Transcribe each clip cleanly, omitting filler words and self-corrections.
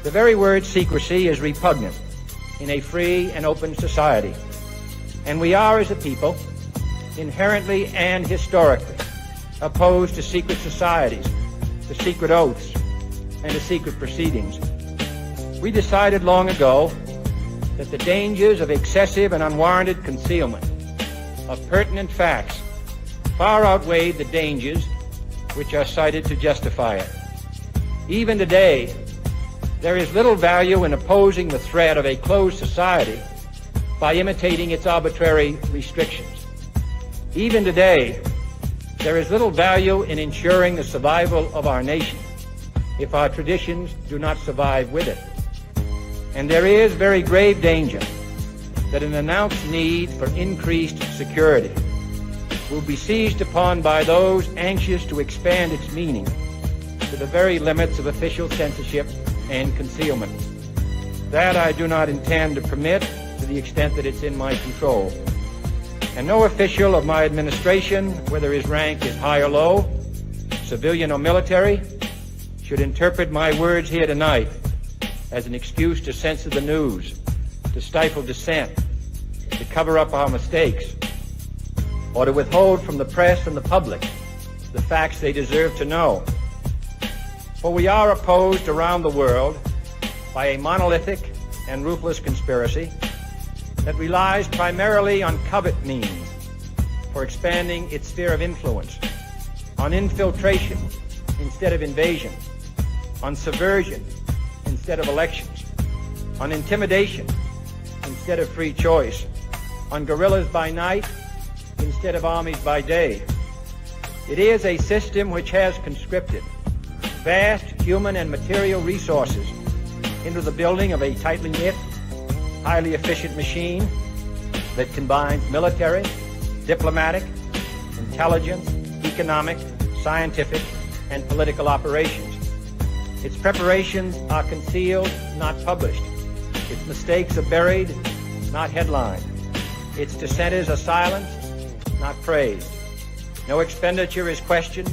The very word secrecy is repugnant in a free and open society, and we are, as a people, inherently and historically opposed to secret societies, to secret oaths, and to secret proceedings. We decided long ago that the dangers of excessive and unwarranted concealment of pertinent facts far outweighed the dangers which are cited to justify it. Even today, there is little value in opposing the threat of a closed society by imitating its arbitrary restrictions. Even today, there is little value in ensuring the survival of our nation if our traditions do not survive with it. And there is very grave danger that an announced need for increased security will be seized upon by those anxious to expand its meaning to the very limits of official censorship and concealment. That I do not intend to permit to the extent that it's in my control. And no official of my administration, whether his rank is high or low, civilian or military, should interpret my words here tonight as an excuse to censor the news, to stifle dissent, to cover up our mistakes, or to withhold from the press and the public the facts they deserve to know. For we are opposed around the world by a monolithic and ruthless conspiracy that relies primarily on covert means for expanding its sphere of influence, on infiltration instead of invasion, on subversion instead of elections, on intimidation instead of free choice, on guerrillas by night instead of armies by day. It is a system which has conscripted vast human and material resources into the building of a tightly knit, highly efficient machine that combines military, diplomatic, intelligence, economic, scientific, and political operations. Its preparations are concealed, not published. Its mistakes are buried, not headlined. Its dissenters are silenced, not praised. No expenditure is questioned,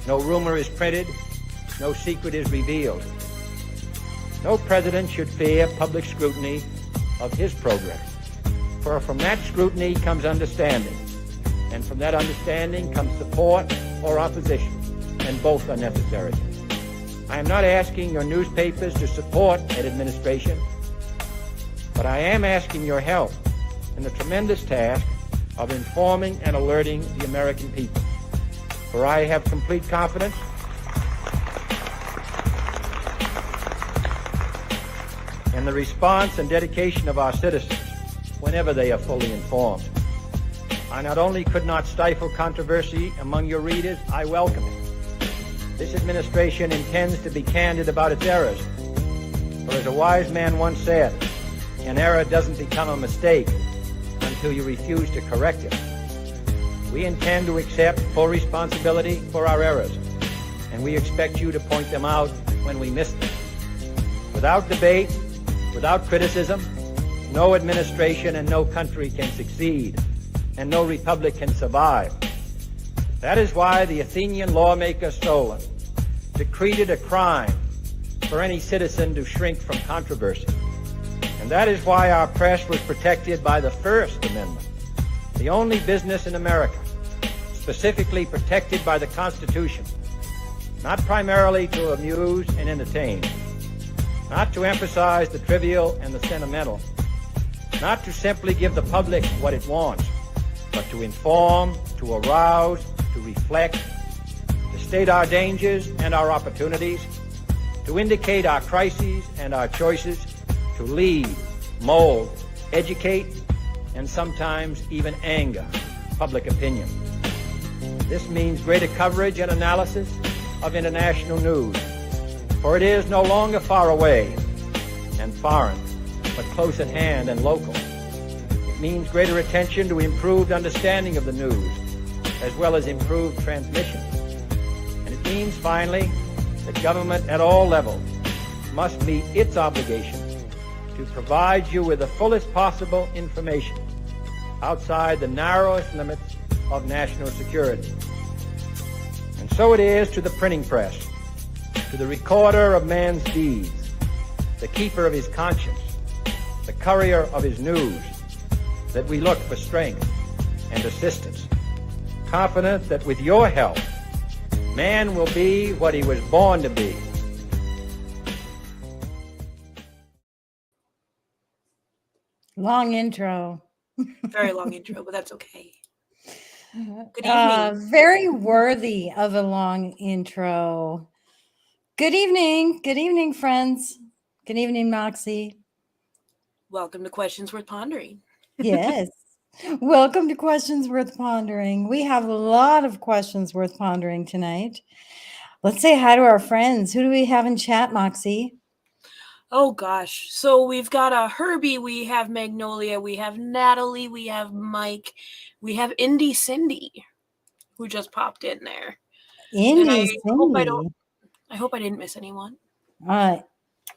no rumor is printed, no secret is revealed. No president should fear public scrutiny of his program, for from that scrutiny comes understanding, and from that understanding comes support or opposition, and both are necessary. I am not asking your newspapers to support an administration, but I am asking your help in the tremendous task of informing and alerting the American people. For I have complete confidence in the response and dedication of our citizens whenever they are fully informed. I not only could not stifle controversy among your readers, I welcome it. This administration intends to be candid about its errors. For as a wise man once said, an error doesn't become a mistake until you refuse to correct it. We intend to accept full responsibility for our errors, and we expect you to point them out when we miss them. Without debate, without criticism, no administration and no country can succeed, and no republic can survive. That is why the Athenian lawmaker Solon decreed it a crime for any citizen to shrink from controversy. And that is why our press was protected by the First Amendment, the only business in America specifically protected by the Constitution, not primarily to amuse and entertain, not to emphasize the trivial and the sentimental, not to simply give the public what it wants, but to inform, to arouse, to reflect, to state our dangers and our opportunities, to indicate our crises and our choices, to lead, mold, educate, and sometimes even anger public opinion. This means greater coverage and analysis of international news, for it is no longer far away and foreign, but close at hand and local. It means greater attention to improved understanding of the news, as well as improved transmission. And it means, finally, that government at all levels must meet its obligation to provide you with the fullest possible information outside the narrowest limits of national security. And so it is to the printing press, to the recorder of man's deeds, the keeper of his conscience, the courier of his news, that we look for strength and assistance, confident that with your help, man will be what he was born to be. Long intro. Very long intro, but that's okay. Good evening. Very worthy of a long intro. Good evening. Good evening, friends. Good evening, Moxie. Welcome to Questions Worth Pondering. Yes. Welcome to Questions Worth Pondering. We have a lot of questions worth pondering tonight. Let's say hi to our friends. Who do we have in chat, Moxie? Oh gosh. So we've got Herbie, we have Magnolia, we have Natalie, we have Mike, we have Indy Cindy, who just popped in there. Indy Cindy. I hope I didn't miss anyone.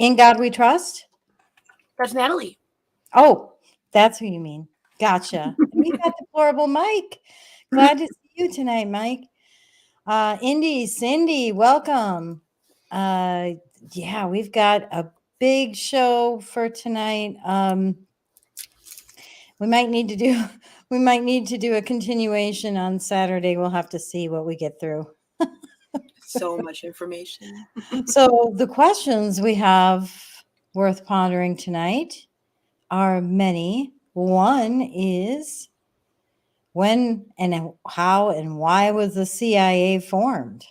In God We Trust? That's Natalie. Oh, that's who you mean. Gotcha. We've got Deplorable Mike. Glad to see you tonight, Mike. Indy, Cindy, welcome. Yeah, we've got a big show for tonight. We might need to do a continuation on Saturday. We'll have to see what we get through. So much information. So the questions we have worth pondering tonight are many. One is, when and how and why was the CIA formed?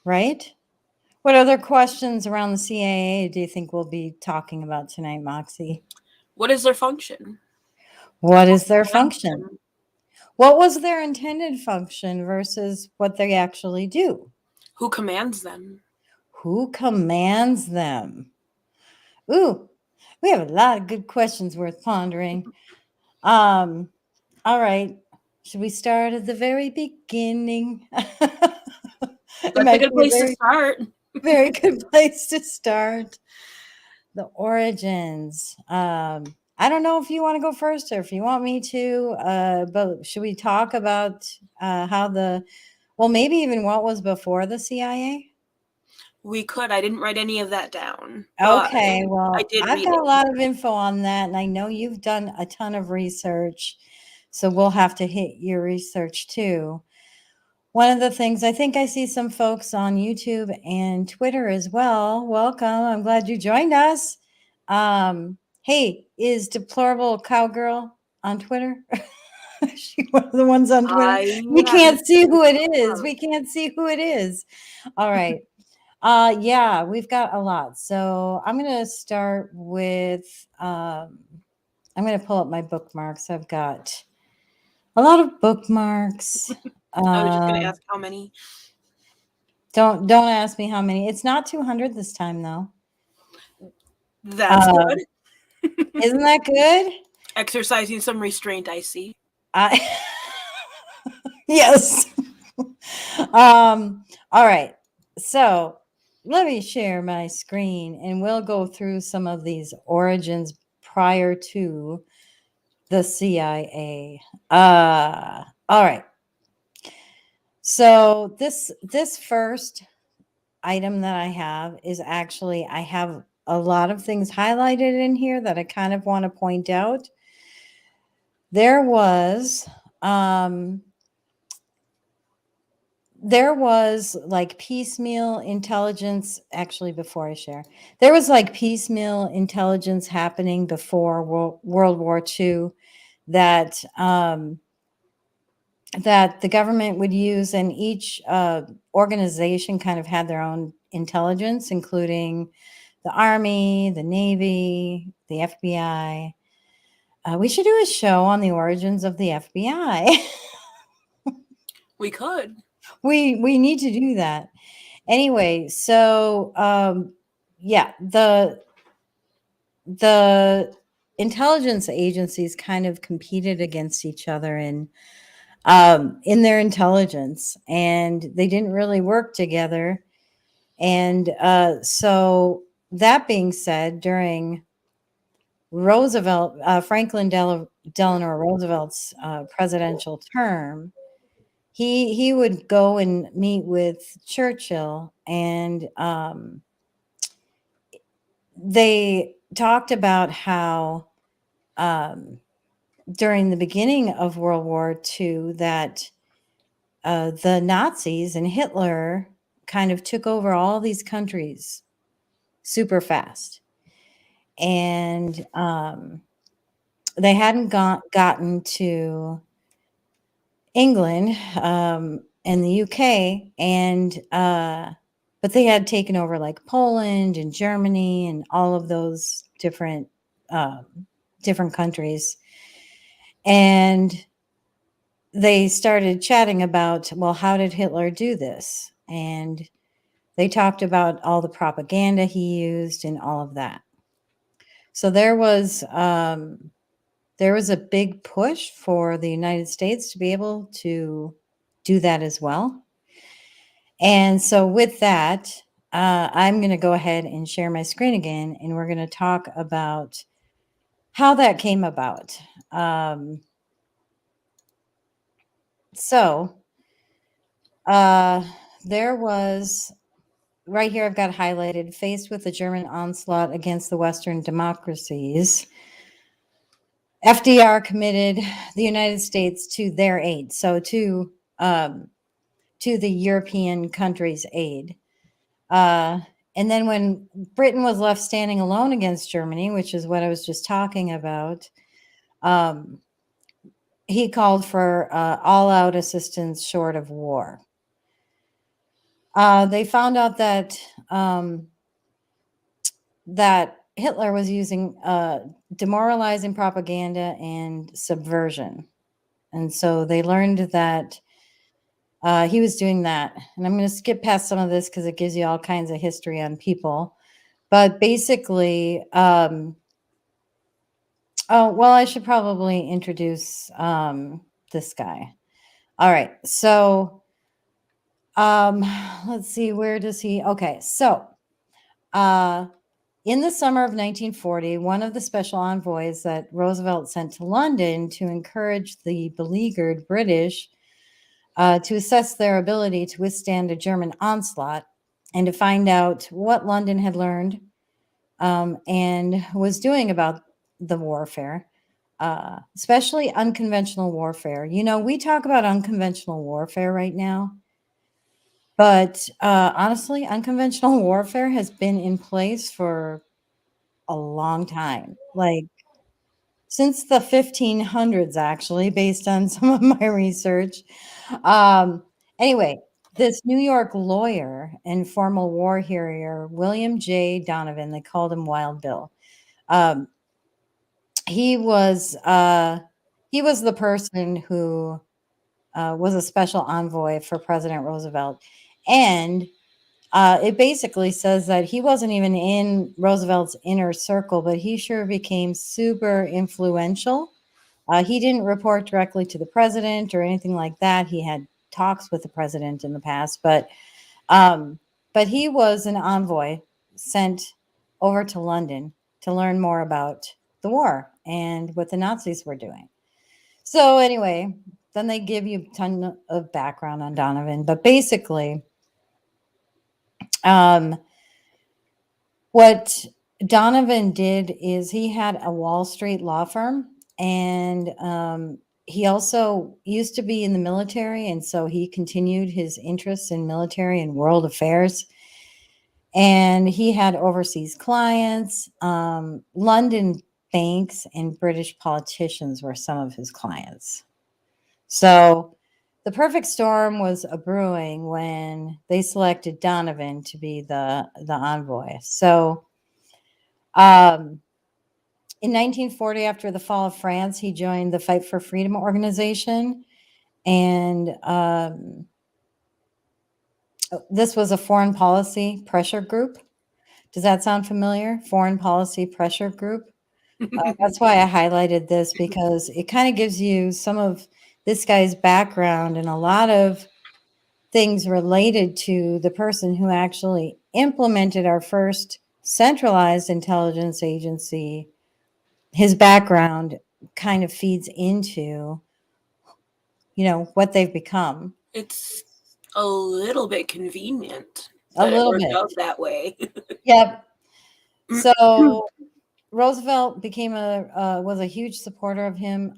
Right? What other questions around the CIA do you think we'll be talking about tonight, Moxie? What is their function? What is their function? What was their intended function versus what they actually do? Who commands them? Who commands them? Ooh, we have a lot of good questions worth pondering. All right. Should we start at the very beginning? That's a good place to start. Very good place to start. The origins. I don't know if you want to go first or if you want me to, but should we talk about maybe even what was before the CIA? We could. I didn't write any of that down. Okay, well, I've got a lot of info on that, and I know you've done a ton of research, so we'll have to hit your research too. One of the things, I think I see some folks on YouTube and Twitter as well. Welcome. I'm glad you joined us. Hey, is Deplorable Cowgirl on Twitter? She one of the ones on Twitter. We can't see who it is. We can't see who it is. All right. Yeah, we've got a lot. So I'm going to start with, I'm going to pull up my bookmarks. I've got a lot of bookmarks. I was just going to ask how many. Don't ask me how many. It's not 200 this time, though. That's good. Isn't that good? Exercising some restraint, I see. Yes. All right. So let me share my screen, and we'll go through some of these origins prior to the CIA. All right. So this first item that I have is actually, I have a lot of things highlighted in here that I kind of want to point out. There was like piecemeal intelligence, actually before I share, there was like piecemeal intelligence happening before World War II that that the government would use, and each organization kind of had their own intelligence, including the Army, the Navy, the FBI. We should do a show on the origins of the FBI. We could. We need to do that. Anyway, so yeah, the intelligence agencies kind of competed against each other in their intelligence, and they didn't really work together. And so that being said, during Franklin Delano Roosevelt's presidential term, he would go and meet with Churchill, and they talked about how during the beginning of World War II that the Nazis and Hitler kind of took over all these countries super fast. And they hadn't gotten to England and the UK, and but they had taken over like Poland and Germany and all of those different countries. And they started chatting about, well, how did Hitler do this? And they talked about all the propaganda he used and all of that. So there was a big push for the United States to be able to do that as well. And so with that, I'm going to go ahead and share my screen again, and we're going to talk about how that came about. So there was, right here I've got highlighted, faced with the German onslaught against the Western democracies, FDR committed the United States to their aid, so to the European countries' aid. And then when Britain was left standing alone against Germany, which is what I was just talking about, he called for all-out assistance short of war. They found out that that Hitler was using demoralizing propaganda and subversion. And so they learned that he was doing that. And I'm going to skip past some of this because it gives you all kinds of history on people. But basically, oh, well, I should probably introduce this guy. All right. So let's see, where does he? Okay. So in the summer of 1940, one of the special envoys that Roosevelt sent to London to encourage the beleaguered British to assess their ability to withstand a German onslaught and to find out what London had learned and was doing about the warfare, especially unconventional warfare. You know, we talk about unconventional warfare right now, but honestly, unconventional warfare has been in place for a long time, like since the 1500s, actually, based on some of my research. Anyway, this New York lawyer and former war hero, William J. Donovan, they called him Wild Bill. He was the person who was a special envoy for President Roosevelt, and it basically says that he wasn't even in Roosevelt's inner circle, but he sure became super influential. He didn't report directly to the president or anything like that. He had talks with the president in the past, but he was an envoy sent over to London to learn more about the war and what the Nazis were doing. So anyway, then they give you a ton of background on Donovan, but basically, what Donovan did is he had a Wall Street law firm, and he also used to be in the military, and so he continued his interests in military and world affairs. And he had overseas clients. London banks and British politicians were some of his clients. So the perfect storm was a brewing when they selected Donovan to be the envoy. So in 1940, after the fall of France, he joined the Fight for Freedom organization. And this was a foreign policy pressure group. Does that sound familiar? Foreign policy pressure group. That's why I highlighted this, because it kind of gives you some of this guy's background and a lot of things related to the person who actually implemented our first centralized intelligence agency. His background kind of feeds into, what they've become. It's a little bit convenient A that it little worked bit. out that way. Yep. So Roosevelt was a huge supporter of him.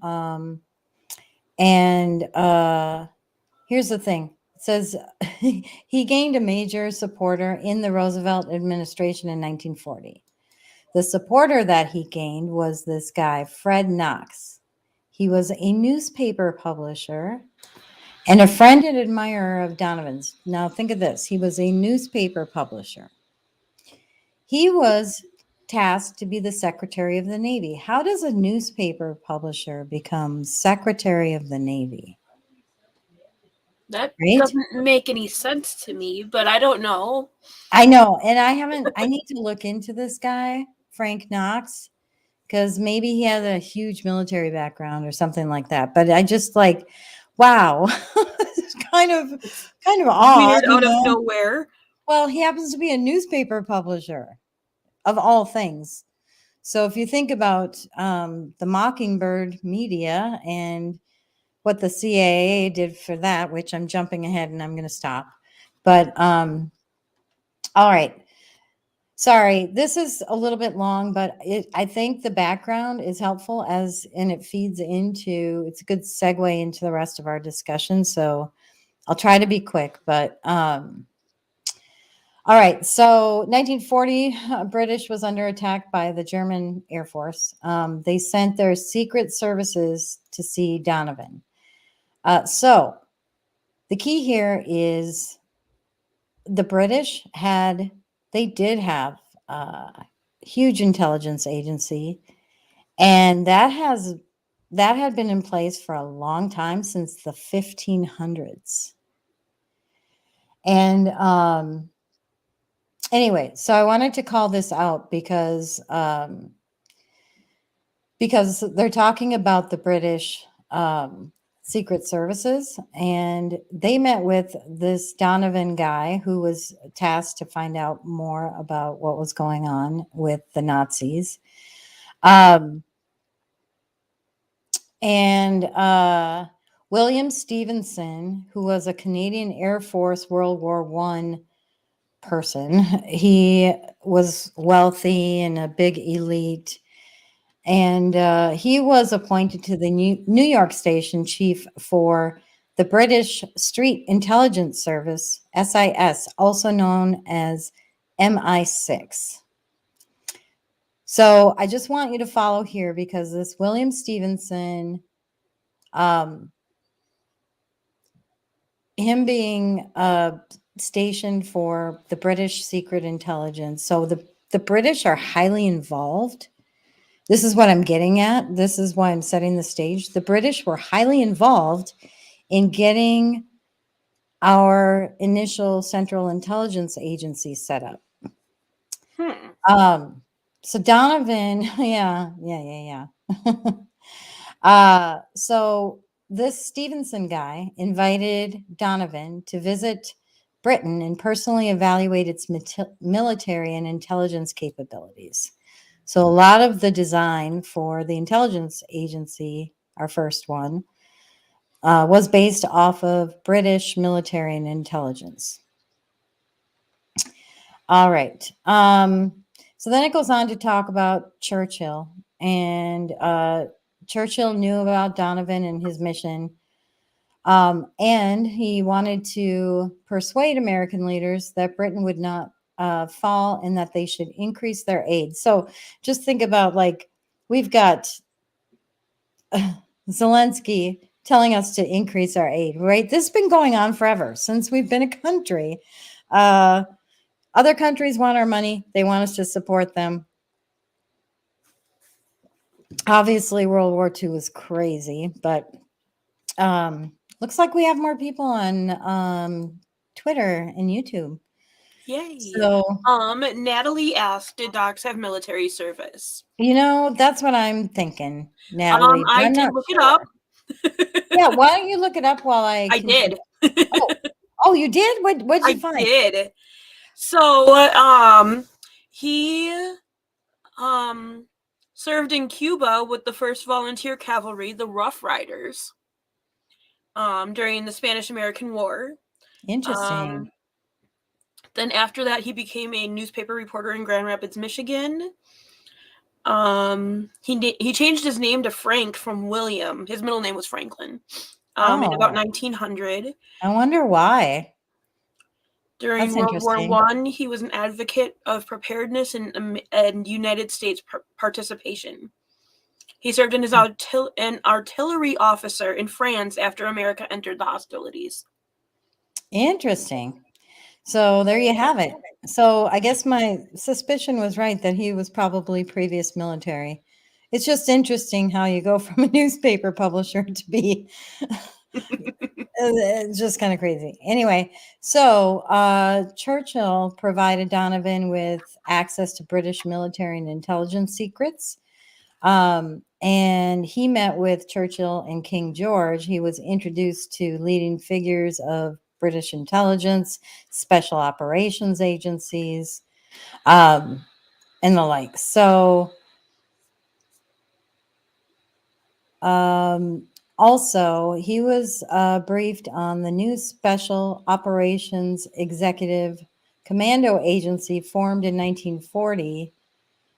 And here's the thing. It says he gained a major supporter in the Roosevelt administration in 1940. The supporter that he gained was this guy, Fred Knox. He was a newspaper publisher and a friend and admirer of Donovan's. Now, think of this. He was a newspaper publisher. He was tasked to be the Secretary of the Navy. How does a newspaper publisher become Secretary of the Navy? That Right? doesn't make any sense to me, but I don't know. I know. And I need to look into this guy, Frank Knox, because maybe he has a huge military background or something like that. But I just like, wow, it's kind of odd. Weird out of nowhere. Well, he happens to be a newspaper publisher, of all things. So if you think about the Mockingbird media and what the CIA did for that, which I'm jumping ahead and I'm going to stop. But all right. Sorry, this is a little bit long, but I think the background is helpful and it feeds into, it's a good segue into the rest of our discussion. So I'll try to be quick, but all right. So 1940, British was under attack by the German Air Force. They sent their secret services to see Donovan. So the key here is the British did have a huge intelligence agency, and that had been in place for a long time, since the 1500s. And anyway, so I wanted to call this out because they're talking about the British Secret Services, and they met with this Donovan guy who was tasked to find out more about what was going on with the Nazis. And William Stevenson, who was a Canadian Air Force World War I person, he was wealthy and a big elite. And he was appointed to the New York Station chief for the British Street Intelligence Service, SIS, also known as MI6. So I just want you to follow here, because this William Stevenson, him being stationed for the British Secret Intelligence. So the British are highly involved. This is what I'm getting at. This is why I'm setting the stage. The British were highly involved in getting our initial Central Intelligence Agency set up. So Donovan, yeah. So this Stevenson guy invited Donovan to visit Britain and personally evaluate its military and intelligence capabilities. So a lot of the design for the intelligence agency, our first one, was based off of British military and intelligence. All right. So then it goes on to talk about Churchill. And Churchill knew about Donovan and his mission. And he wanted to persuade American leaders that Britain would not fall and that they should increase their aid. So just think about, like, we've got Zelensky telling us to increase our aid, right? This has been going on forever, since we've been a country. Other countries want our money. They want us to support them. Obviously, World War II was crazy, but looks like we have more people on Twitter and YouTube. Yay. So, Natalie asked, did docs have military service? That's what I'm thinking, Natalie. I did look it up. Yeah, why don't you look it up while I did. Oh, you did? What'd you find? I did. So, he served in Cuba with the 1st Volunteer Cavalry, the Rough Riders, during the Spanish-American War. Interesting. Then after that, he became a newspaper reporter in Grand Rapids, Michigan. He changed his name to Frank from William. His middle name was Franklin. In about 1900. I wonder why. During That's World War interesting. I, he was an advocate of preparedness and United States participation. He served as an artillery officer in France after America entered the hostilities. Interesting. So there you have it. So I guess my suspicion was right that he was probably previous military. It's just interesting how you go from a newspaper publisher to be it's just kind of crazy. Anyway, so Churchill provided Donovan with access to British military and intelligence secrets. And he met with Churchill and King George. He was introduced to leading figures of British intelligence, special operations agencies, and the like. So, also, he was briefed on the new Special Operations Executive Commando Agency formed in 1940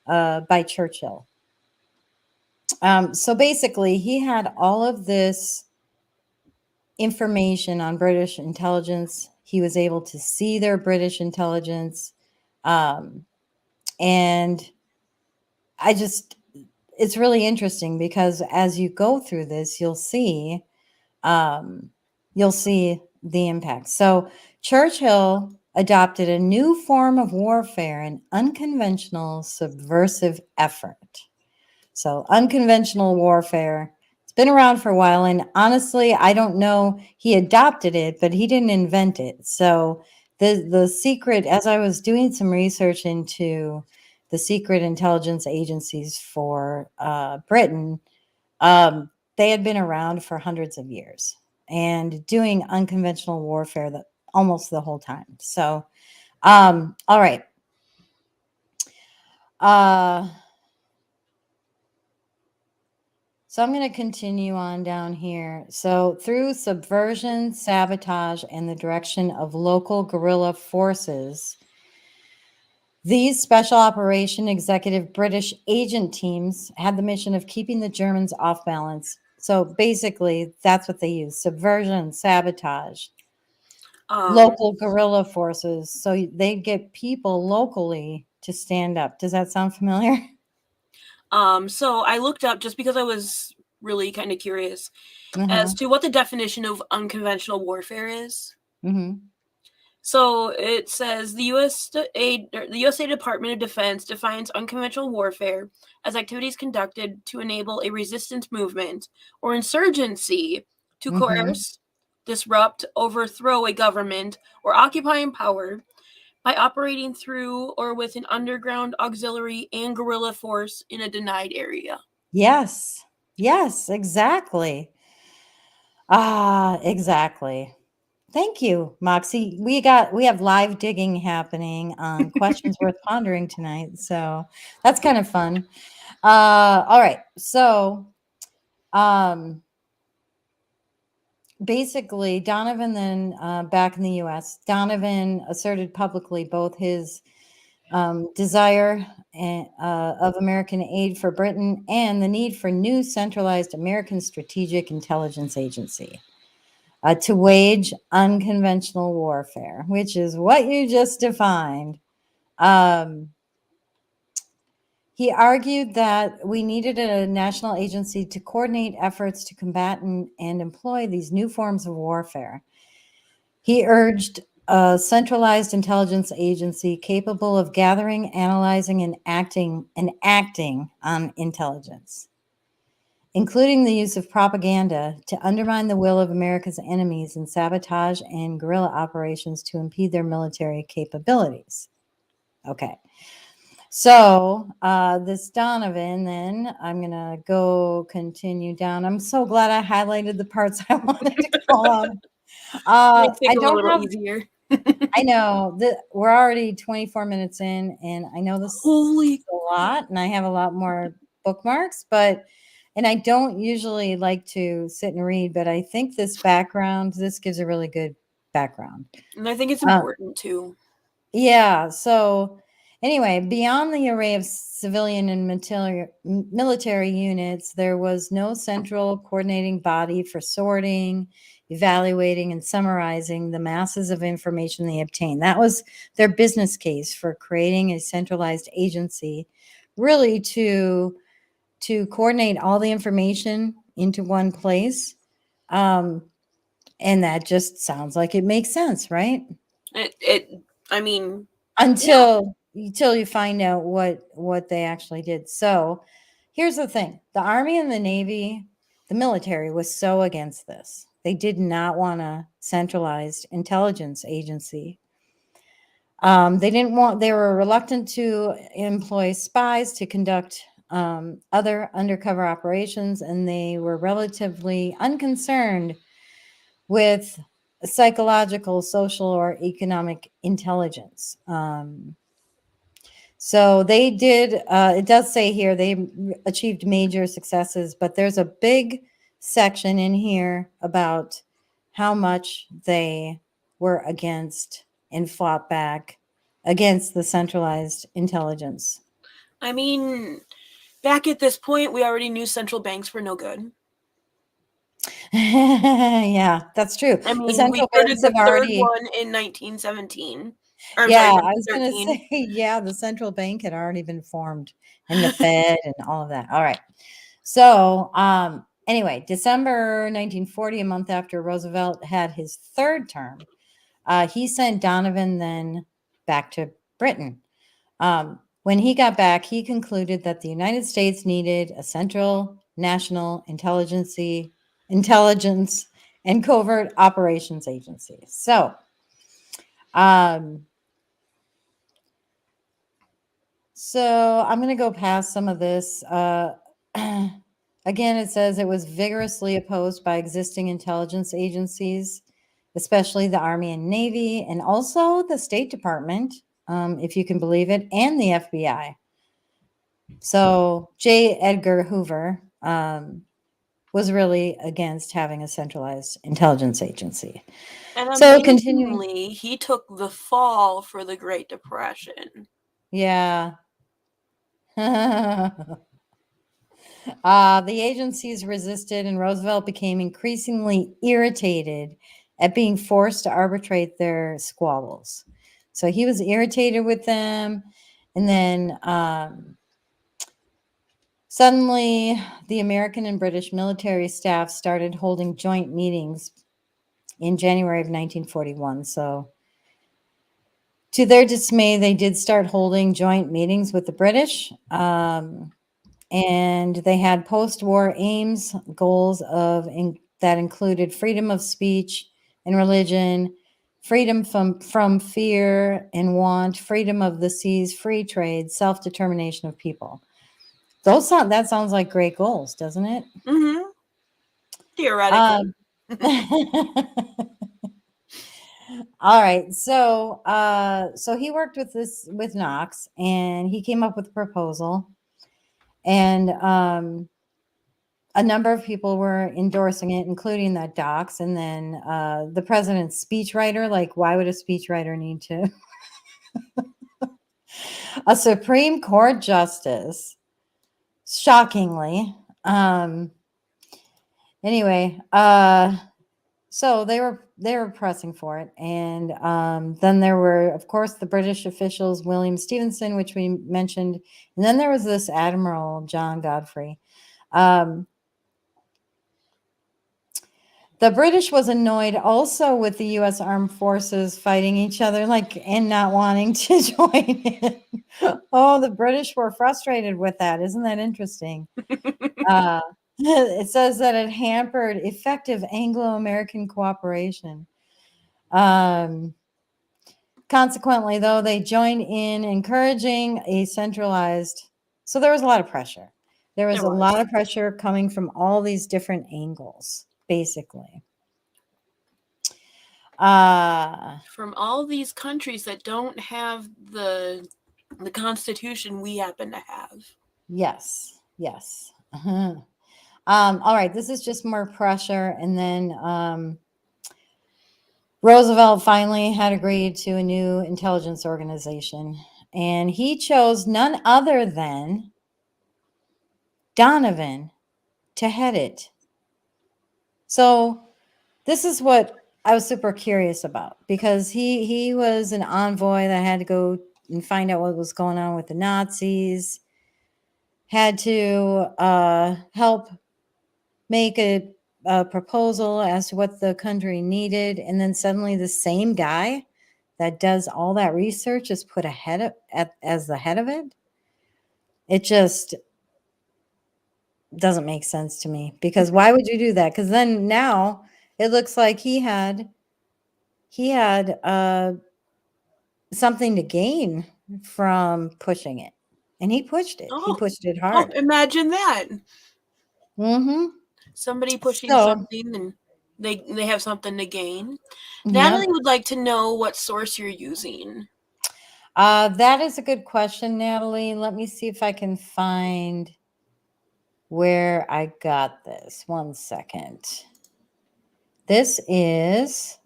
by Churchill. So basically, he had all of this information on British intelligence. He was able to see their British intelligence. And it's really interesting because as you go through this, you'll see the impact. So Churchill adopted a new form of warfare, an unconventional subversive effort. So unconventional warfare, it's been around for a while. And honestly, I don't know, he adopted it, but he didn't invent it. So the secret, as I was doing some research into the secret intelligence agencies for Britain, they had been around for hundreds of years and doing unconventional warfare almost the whole time. So, all right. So I'm going to continue on down here. So through subversion, sabotage, and the direction of local guerrilla forces, these special operation executive British agent teams had the mission of keeping the Germans off balance. So basically, that's what they use: subversion, sabotage, local guerrilla forces. So they get people locally to stand up. Does that sound familiar? So I looked up just because I was really kind of curious as to what the definition of unconventional warfare is. So it says the USA Department of Defense defines unconventional warfare as activities conducted to enable a resistance movement or insurgency to coerce, disrupt, overthrow a government, or occupying power by operating through or with an underground auxiliary and guerrilla force in a denied area. Yes. Yes, exactly. Exactly. Thank you, Moxie. We have live digging happening on questions worth pondering tonight. So that's kind of fun. All right. So basically, Donovan then back in the US, Donovan asserted publicly both his desire of American aid for Britain and the need for new centralized American strategic intelligence agency to wage unconventional warfare, which is what you just defined. He argued that we needed a national agency to coordinate efforts to combat and employ these new forms of warfare. He urged a centralized intelligence agency capable of gathering, analyzing, and acting on intelligence, including the use of propaganda to undermine the will of America's enemies and sabotage and guerrilla operations to impede their military capabilities. Okay. So this Donovan, then I'm going to go continue down. I'm so glad I highlighted the parts I wanted to call out. I don't have easier. I know that we're already 24 minutes in, and I know this is a lot, and I have a lot more bookmarks, and I don't usually like to sit and read, but I think this gives a really good background. And I think it's important too. Yeah. So anyway, beyond the array of civilian and military units, there was no central coordinating body for sorting, evaluating, and summarizing the masses of information they obtained. That was their business case for creating a centralized agency, really to coordinate all the information into one place. And that just sounds like it makes sense, right? I mean, Until you find out what they actually did. So here's the thing: the Army and the Navy, the military was so against this. They did not want a centralized intelligence agency. They were reluctant to employ spies to conduct other undercover operations, and they were relatively unconcerned with psychological, social, or economic intelligence. So they did, it does say here they achieved major successes, but there's a big section in here about how much they were against and fought back against the centralized intelligence. I mean, back at this point, we already knew central banks were no good. Yeah, that's true. I mean, The central we started banks the have third already. one in 1917. Or, Yeah, sorry, I was going to 1913. say, yeah, the central bank had already been formed and the Fed and all of that. All right. So, anyway, December 1940, a month after Roosevelt had his third term, he sent Donovan then back to Britain. When he got back, he concluded that the United States needed a central national intelligence and covert operations agency. So, I'm going to go past some of this. Again, it says it was vigorously opposed by existing intelligence agencies, especially the Army and Navy, and also the State Department, if you can believe it, and the FBI. So J. Edgar Hoover was really against having a centralized intelligence agency. And So amazingly, he took the fall for the Great Depression. Yeah. The agencies resisted, and Roosevelt became increasingly irritated at being forced to arbitrate their squabbles. So he was irritated with them. And then suddenly, the American and British military staff started holding joint meetings in January of 1941. So, to their dismay, they did start holding joint meetings with the British. And they had post-war aims, goals that included freedom of speech and religion, freedom from fear and want, freedom of the seas, free trade, self-determination of people. That sounds like great goals, doesn't it? Mm-hmm. Theoretically. All right. So he worked with Knox, and he came up with a proposal, and a number of people were endorsing it, including that docs, and then the president's speechwriter. Like, why would a speechwriter need to? A Supreme Court justice, shockingly. Anyway, so they were pressing for it, and then there were, of course, the British officials, William Stevenson, which we mentioned, and then there was this Admiral John Godfrey. The British was annoyed also with the U.S. armed forces fighting each other, and not wanting to join in. Oh, the British were frustrated with that. Isn't that interesting? It says that it hampered effective Anglo-American cooperation. Consequently, though, they joined in encouraging a centralized. So there was a lot of pressure. There was a lot of pressure coming from all these different angles, basically. From all these countries that don't have the Constitution we happen to have. Yes. All right. This is just more pressure, and then Roosevelt finally had agreed to a new intelligence organization, and he chose none other than Donovan to head it. So this is what I was super curious about, because he was an envoy that had to go and find out what was going on with the Nazis, had to help make a proposal as to what the country needed, and then suddenly the same guy that does all that research is put as the head of it. It just doesn't make sense to me, because why would you do that? Because then now it looks like he had something to gain from pushing it, and he pushed it. He pushed it hard. Imagine that. Mm-hmm. Somebody pushing something, and they have something to gain. Natalie would like to know what source you're using. That is a good question, Natalie. Let me see if I can find where I got this. 1 second. This is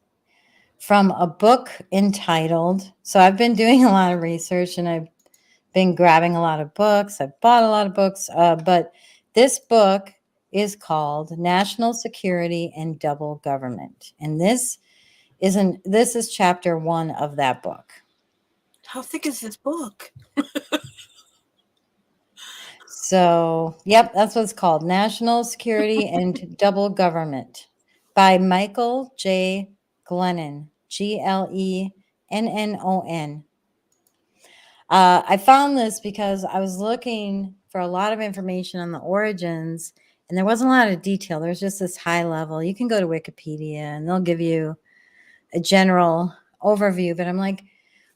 from a book entitled, so I've been doing a lot of research and I've been grabbing a lot of books. I've bought a lot of books, but this book is called National Security and Double Government. And this is chapter 1 of that book. How thick is this book? So, yep, that's what it's called. National Security and Double Government by Michael J. Glennon, Glennon. I found this because I was looking for a lot of information on the origins, and there wasn't a lot of detail. There's just this high level. You can go to Wikipedia and they'll give you a general overview, but I'm like,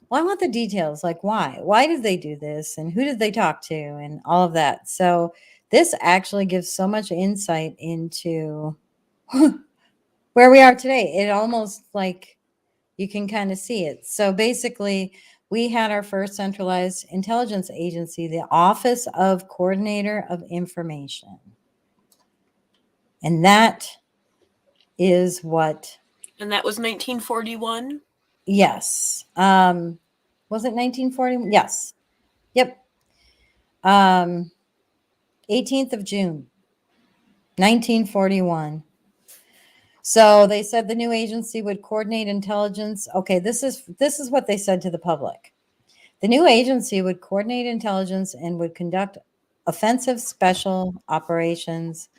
well, I want the details. Like, why did they do this, and who did they talk to, and all of that. So this actually gives so much insight into where we are today. It almost, like, you can kind of see it. So basically, we had our first centralized intelligence agency, the Office of Coordinator of Information. And that is what... And that was 1941? Yes. Was it 1940? Yes. Yep. 18th of June, 1941. So they said the new agency would coordinate intelligence. Okay, this is what they said to the public. The new agency would coordinate intelligence and would conduct offensive special operations,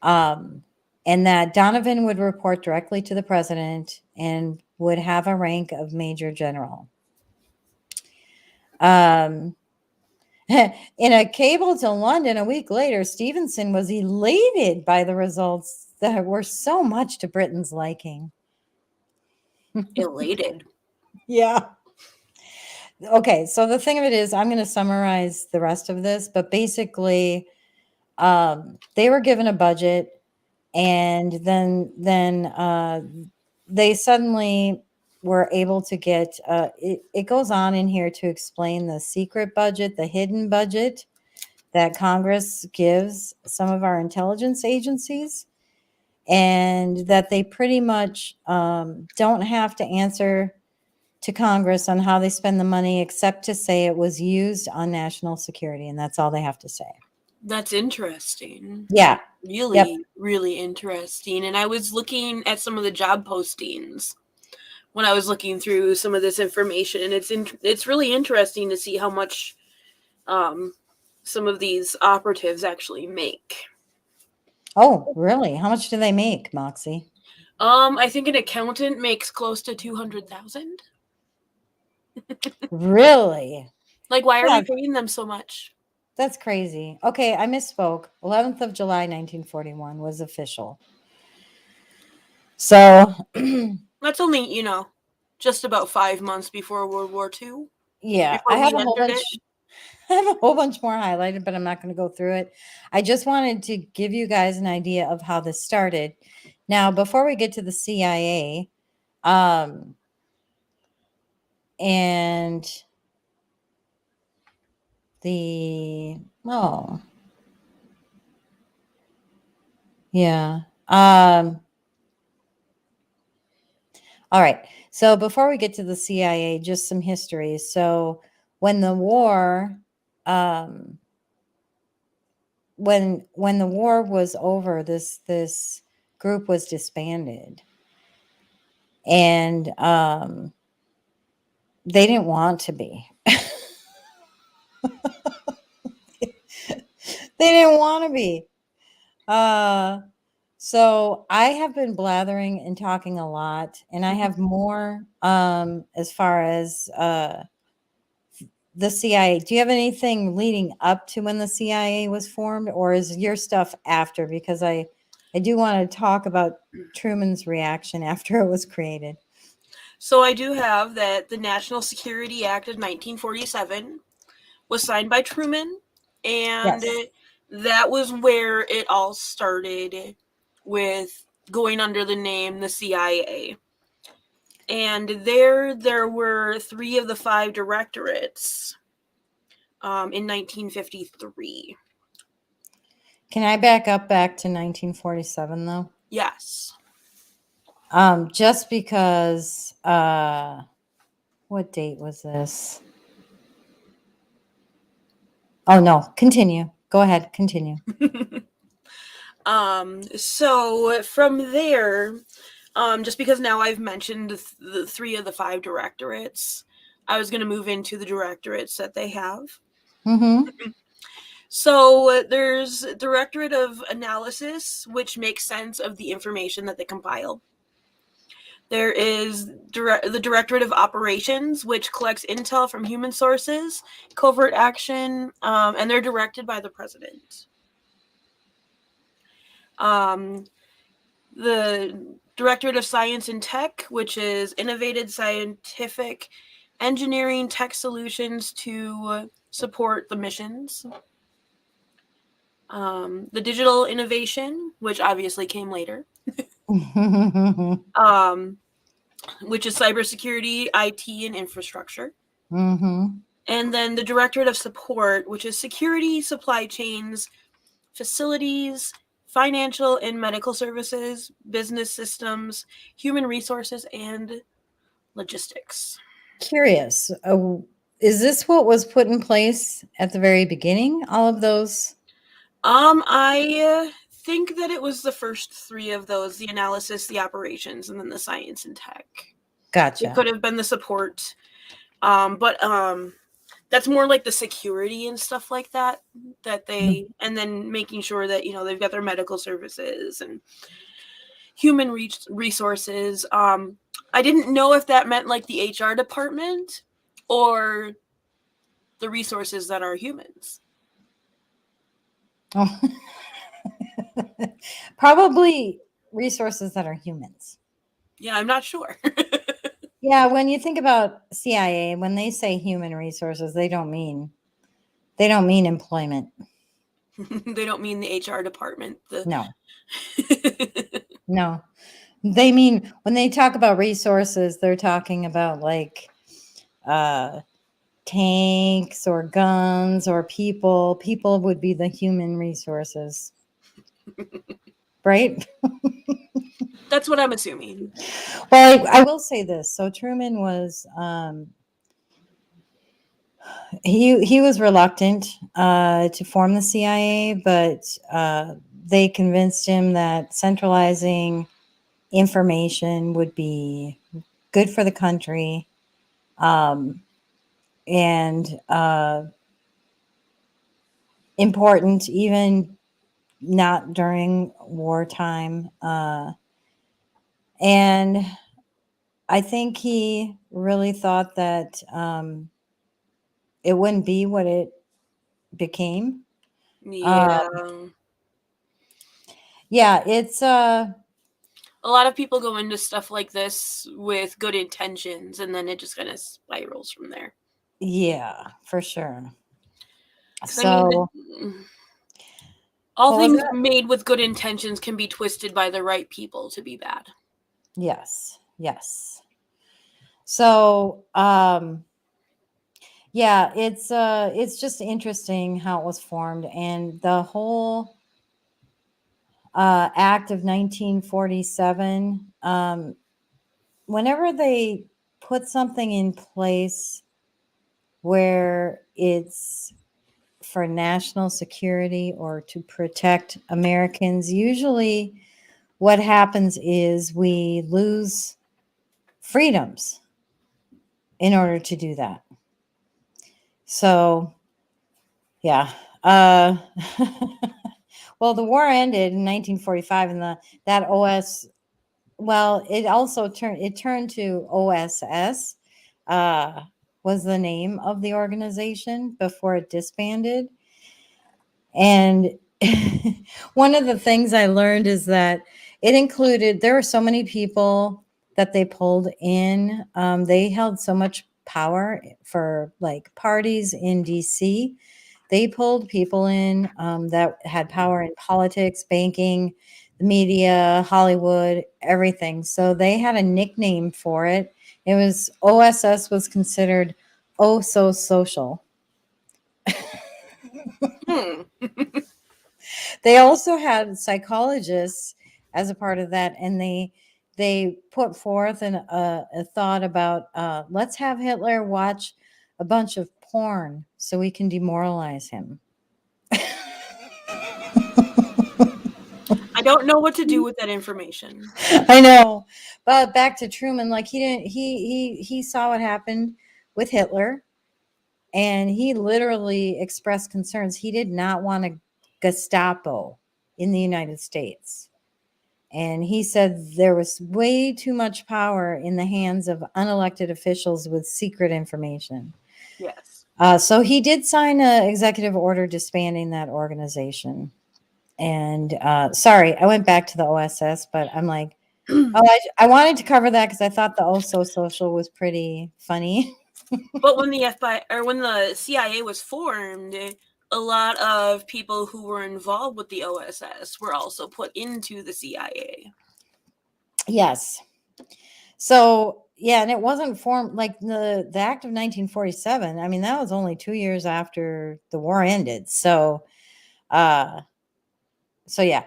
and that Donovan would report directly to the president and would have a rank of major general. In a cable to London a week later, Stevenson was elated by the results that were so much to Britain's liking. Elated. Yeah. Okay, so the thing of it is, I'm going to summarize the rest of this, but basically, they were given a budget, and then they suddenly were able to get, it goes on in here to explain the secret budget, the hidden budget that Congress gives some of our intelligence agencies, and that they pretty much don't have to answer to Congress on how they spend the money, except to say it was used on national security, and that's all they have to say. That's interesting. Yeah. Really, really interesting. And I was looking at some of the job postings when I was looking through some of this information, and it's really interesting to see how much some of these operatives actually make. Oh, really? How much do they make, Moxie? I think an accountant makes close to $200,000. Really? Like, why are we paying them so much? That's crazy. Okay, I misspoke. 11th of July, 1941 was official. So that's only, just about 5 months before World War II. Yeah, I have a whole bunch more highlighted, but I'm not going to go through it. I just wanted to give you guys an idea of how this started. Now, before we get to the CIA, and the, oh, yeah. All right. So before we get to the CIA, just some history. So when the war, when the war was over, this group was disbanded, and they didn't want to be. They didn't want to be. So I have been blathering and talking a lot, and I have more as far as the CIA. Do you have anything leading up to when the CIA was formed, or is your stuff after? Because I do want to talk about Truman's reaction after it was created. So I do have that the National Security Act of 1947 was signed by Truman, and Yes. that was where it all started with going under the name the CIA. And there were 3 of the 5 directorates in 1953. Can I back to 1947 though? Yes. Just because what date was this? Oh no, continue. Go ahead, continue. So from there, just because now I've mentioned the 3 of the 5 directorates, I was going to move into the directorates that they have. Mm-hmm. So there's Directorate of Analysis, which makes sense of the information that they compile. There is the Directorate of Operations, which collects intel from human sources, covert action, and they're directed by the president. The Directorate of Science and Tech, which is innovative scientific engineering tech solutions to support the missions. The Digital Innovation, which obviously came later. Which is cybersecurity, IT, and infrastructure. Mm-hmm. And then the Directorate of Support, which is security, supply chains, facilities, financial and medical services, business systems, human resources, and logistics. Curious. Is this what was put in place at the very beginning? All of those? I think that it was the first 3 of those: the analysis, the operations, and then the science and tech. Gotcha. It could have been the support. But that's more like the security and stuff like that they, and then making sure that, they've got their medical services and human resources. I didn't know if that meant like the HR department or the resources that are humans. Oh. Probably resources that are humans. Yeah, I'm not sure. Yeah, when you think about CIA, when they say human resources, they don't mean employment. They don't mean the HR department. No. No. They mean, when they talk about resources, they're talking about like tanks or guns or people. People would be the human resources. Right? That's what I'm assuming. Well, I will say this. So Truman was he was reluctant to form the CIA, but they convinced him that centralizing information would be good for the country, and important, even not during wartime. And I think he really thought that it wouldn't be what it became. Yeah. Yeah, it's a lot of people go into stuff like this with good intentions, and then it just kind of spirals from there. Yeah, for sure. So, all things made with good intentions can be twisted by the right people to be bad. Yes, yes. So, yeah, it's just interesting how it was formed, and the whole Act of 1947. whenever they put something in place where it's for national security or to protect Americans, usually what happens is we lose freedoms in order to do that. So, yeah. Well, the war ended in 1945, and that OS. Well, it also turned to OSS. Was the name of the organization before it disbanded. And one of the things I learned is that it included, there were so many people that they pulled in. They held so much power for like parties in DC. They pulled people in that had power in politics, banking, the media, Hollywood, everything. So they had a nickname for it. It was OSS was considered oh so social. They also had psychologists as a part of that, and they put forth a thought about let's have Hitler watch a bunch of porn so we can demoralize him. I don't know what to do with that information. I know, but back to Truman, like he saw what happened with Hitler, and he literally expressed concerns. He did not want a Gestapo in the United States. And he said there was way too much power in the hands of unelected officials with secret information. Yes. So he did sign an executive order disbanding that organization. And sorry, I went back to the OSS, but I'm like, I wanted to cover that because I thought the Oh So Social was pretty funny. But when the FBI or when the CIA was formed, a lot of people who were involved with the OSS were also put into the CIA. Yes. So yeah, and it wasn't formed like the Act of 1947. I mean, that was only 2 years after the war ended. So yeah,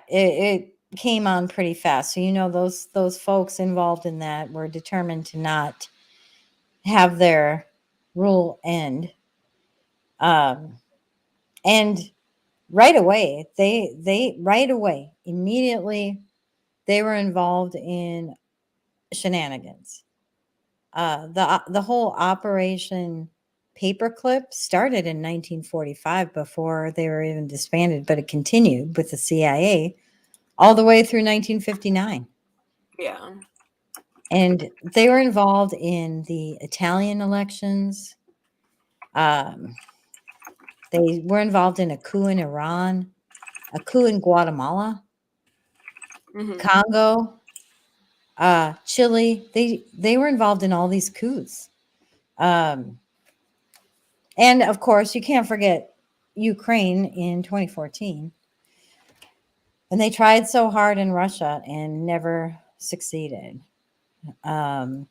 it came on pretty fast. So those folks involved in that were determined to not have their rule end. And right away, they right away immediately they were involved in shenanigans. The whole Operation Paperclip started in 1945 before they were even disbanded, but it continued with the CIA all the way through 1959. Yeah. And they were involved in the Italian elections. They were involved in a coup in Iran, a coup in Guatemala, Congo, Chile. They were involved in all these coups. And of course, you can't forget Ukraine in 2014. And they tried so hard in Russia and never succeeded. But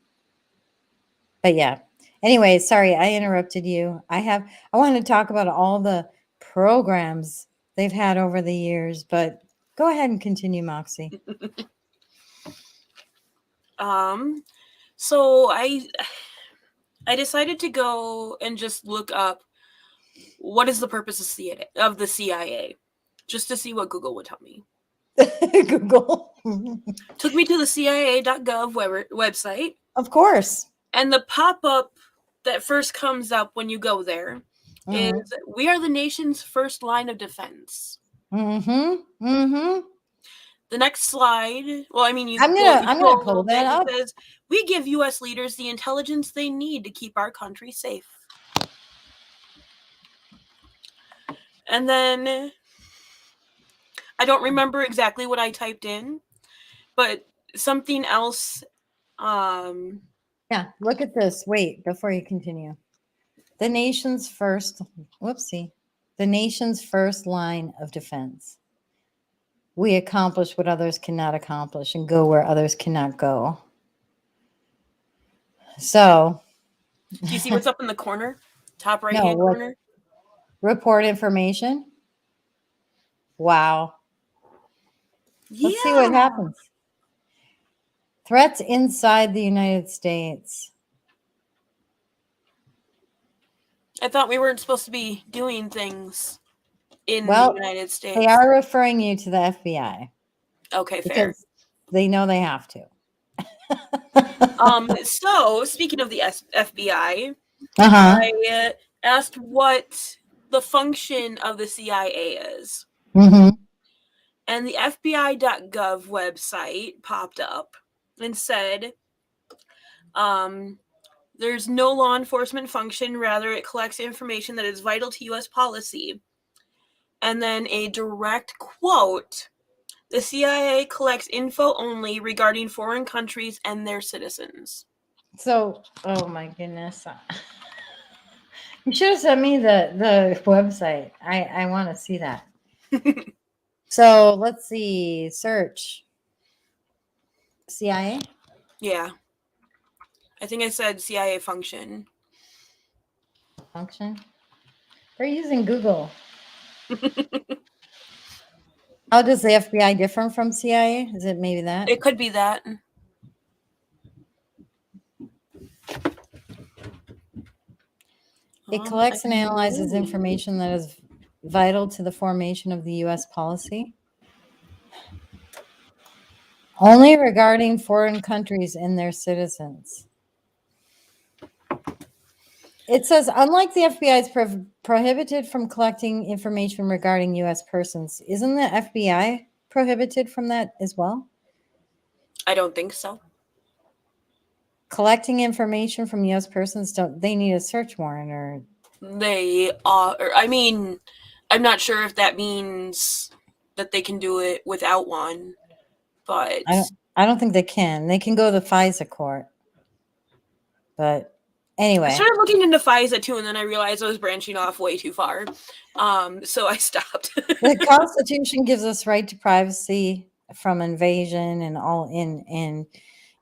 yeah. Anyway, sorry, I interrupted you. I want to talk about all the programs they've had over the years, but go ahead and continue, Moxie. So I decided to go and just look up what is the purpose of the CIA, just to see what Google would tell me. Google took me to the CIA.gov website. Of course. And the pop-up that first comes up when you go there is, we are the nation's first line of defense. The next slide, well, I mean, I'm gonna pull that up. It says, we give U.S. leaders the intelligence they need to keep our country safe. And then I don't remember exactly what I typed in, but something else. Yeah, look at this. Wait, before you continue. The nation's first line of defense. We accomplish what others cannot accomplish and go where others cannot go. So, do you see what's up in the corner? Top right-hand corner? Report information. Wow. Yeah. Let's see what happens. Threats inside the United States. I thought we weren't supposed to be doing things in Well, the United States. They are referring you to the FBI. Okay, fair. Because they know they have to. So, speaking of the FBI, I asked what the function of the CIA is. Mm-hmm. And the FBI.gov website popped up and said, there's no law enforcement function, rather it collects information that is vital to U.S. policy. And then a direct quote, the CIA collects info only regarding foreign countries and their citizens. So, oh my goodness. You should have sent me the website. I want to see that. So let's see. Search. CIA? Yeah. I think I said CIA function. Function? We're using Google. How does the FBI differ from CIA? Is it maybe that? It could be that. It collects and analyzes information that is vital to the formation of the U.S. policy. Only regarding foreign countries and their citizens. It says, unlike the FBI is prohibited from collecting information regarding U.S. persons. Isn't the FBI prohibited from that as well? I don't think so. Collecting information from U.S. persons, don't they need a search warrant or? They are. I mean, I'm not sure if that means that they can do it without one, but I don't think they can. They can go to the FISA court, but anyway. I started looking into FISA too, and then I realized I was branching off way too far, so I stopped. The Constitution gives us right to privacy from invasion and all in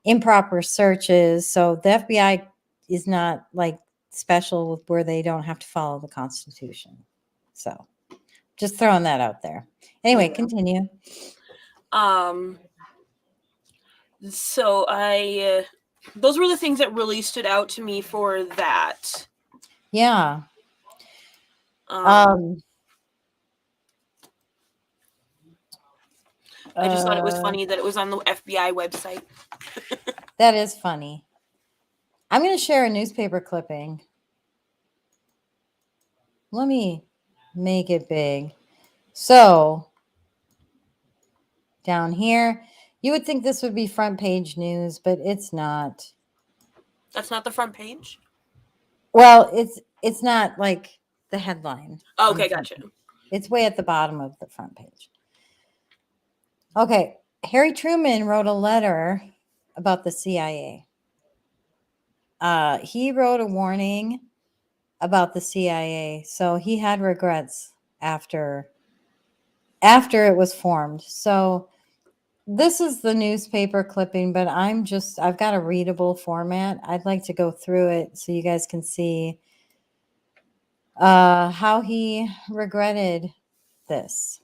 improper searches. So the FBI is not like special where they don't have to follow the Constitution. So just throwing that out there. Anyway, continue. So those were the things that really stood out to me for that. Yeah. I just thought it was funny that it was on the FBI website. That is funny. I'm going to share a newspaper clipping. Let me make it big. So, down here, you would think this would be front page news, but it's not. That's not the front page? Well, it's not like the headline. Oh, okay, gotcha. It's way at the bottom of the front page. Okay, Harry Truman wrote a letter about the CIA. He wrote a warning about the CIA, so he had regrets after it was formed. So this is the newspaper clipping, but I've got a readable format. I'd like to go through it so you guys can see how he regretted this.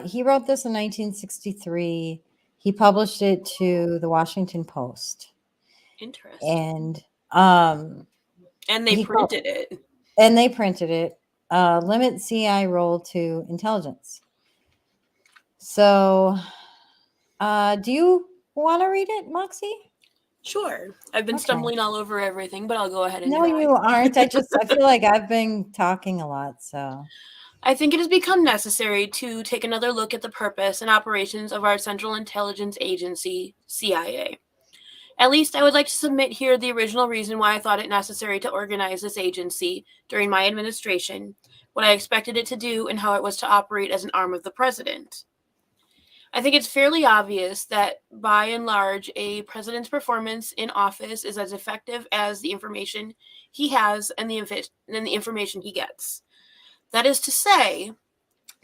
He wrote this in 1963. He published it to the Washington Post. Interesting. And they printed it. And they printed it. Limit CIA role to intelligence. So, do you want to read it, Moxie? Sure. I've been stumbling all over everything, but I'll go ahead and No, you aren't. I feel like I've been talking a lot, so. I think it has become necessary to take another look at the purpose and operations of our Central Intelligence Agency, CIA. At least I would like to submit here the original reason why I thought it necessary to organize this agency during my administration, what I expected it to do, and how it was to operate as an arm of the president. I think it's fairly obvious that, by and large, a president's performance in office is as effective as the information he has and the information he gets. That is to say,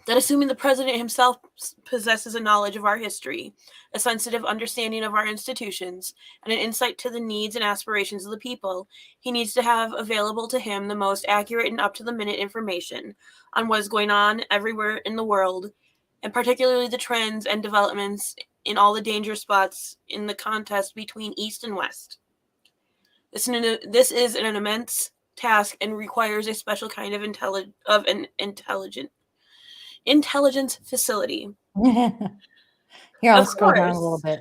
that assuming the president himself possesses a knowledge of our history, a sensitive understanding of our institutions, and an insight to the needs and aspirations of the people, he needs to have available to him the most accurate and up-to-the-minute information on what is going on everywhere in the world, and particularly the trends and developments in all the danger spots in the contest between East and West. This is an immense task and requires a special kind of intelligence facility. Here, I'll scroll down a little bit.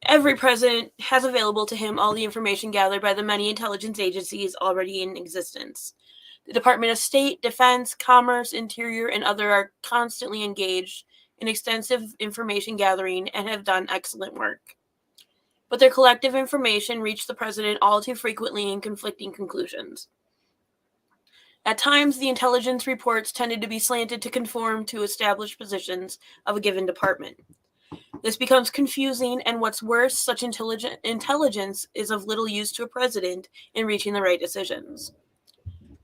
Every president has available to him all the information gathered by the many intelligence agencies already in existence. The Department of State, Defense, Commerce, Interior, and other are constantly engaged in extensive information gathering and have done excellent work. But their collective information reached the president all too frequently in conflicting conclusions. At times, the intelligence reports tended to be slanted to conform to established positions of a given department. This becomes confusing, and what's worse, such intelligence is of little use to a president in reaching the right decisions.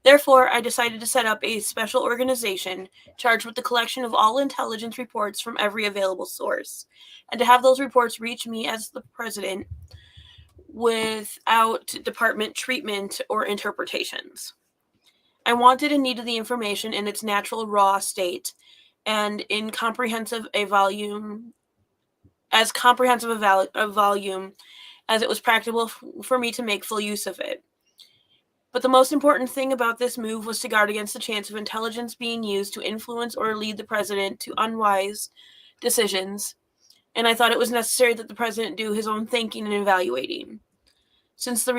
Therefore, I decided to set up a special organization charged with the collection of all intelligence reports from every available source, and to have those reports reach me as the president without department treatment or interpretations. I wanted and needed the information in its natural raw state and in comprehensive a volume as it was practicable for me to make full use of it. But the most important thing about this move was to guard against the chance of intelligence being used to influence or lead the president to unwise decisions, and I thought it was necessary that the president do his own thinking and evaluating. Since the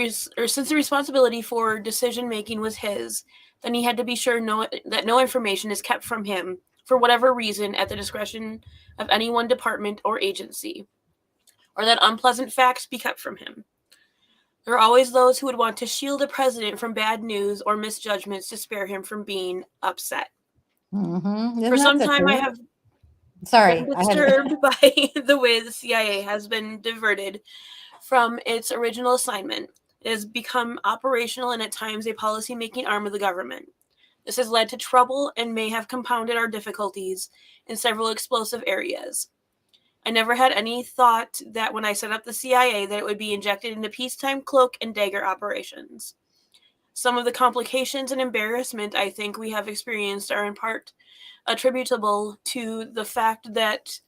responsibility for decision-making was his, then he had to be sure that no information is kept from him, for whatever reason, at the discretion of any one department or agency, or that unpleasant facts be kept from him. There are always those who would want to shield a president from bad news or misjudgments to spare him from being upset. Mm-hmm. For some time, I have been disturbed by the way the CIA has been diverted from its original assignment. It has become operational and at times a policy-making arm of the government. This has led to trouble and may have compounded our difficulties in several explosive areas. I never had any thought that when I set up the CIA that it would be injected into peacetime cloak and dagger operations. Some of the complications and embarrassment I think we have experienced are in part attributable to the fact that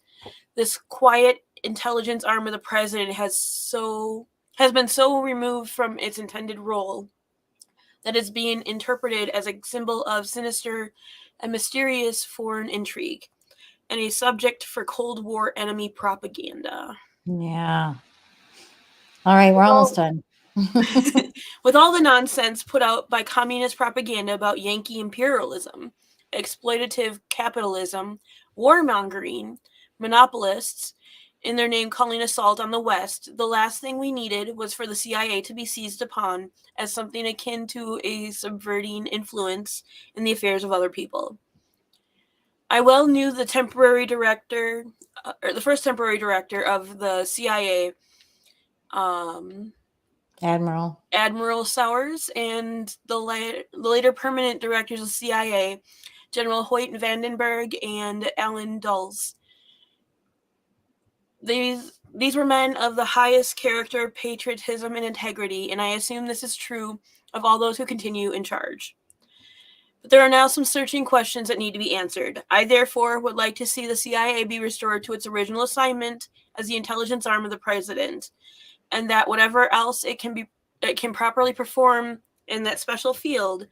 this quiet intelligence arm of the president has been so removed from its intended role that it's being interpreted as a symbol of sinister and mysterious foreign intrigue and a subject for Cold War enemy propaganda. Yeah. All right, we're almost done. With all the nonsense put out by communist propaganda about Yankee imperialism, exploitative capitalism, warmongering, monopolists, in their name calling assault on the West, the last thing we needed was for the CIA to be seized upon as something akin to a subverting influence in the affairs of other people. I well knew the first temporary director of the CIA, Admiral Sowers, and the later permanent directors of CIA, General Hoyt Vandenberg and Alan Dulles. These were men of the highest character, patriotism, and integrity, and I assume this is true of all those who continue in charge. But there are now some searching questions that need to be answered. I, therefore, would like to see the CIA be restored to its original assignment as the intelligence arm of the president, and that whatever else it can properly perform in that special field,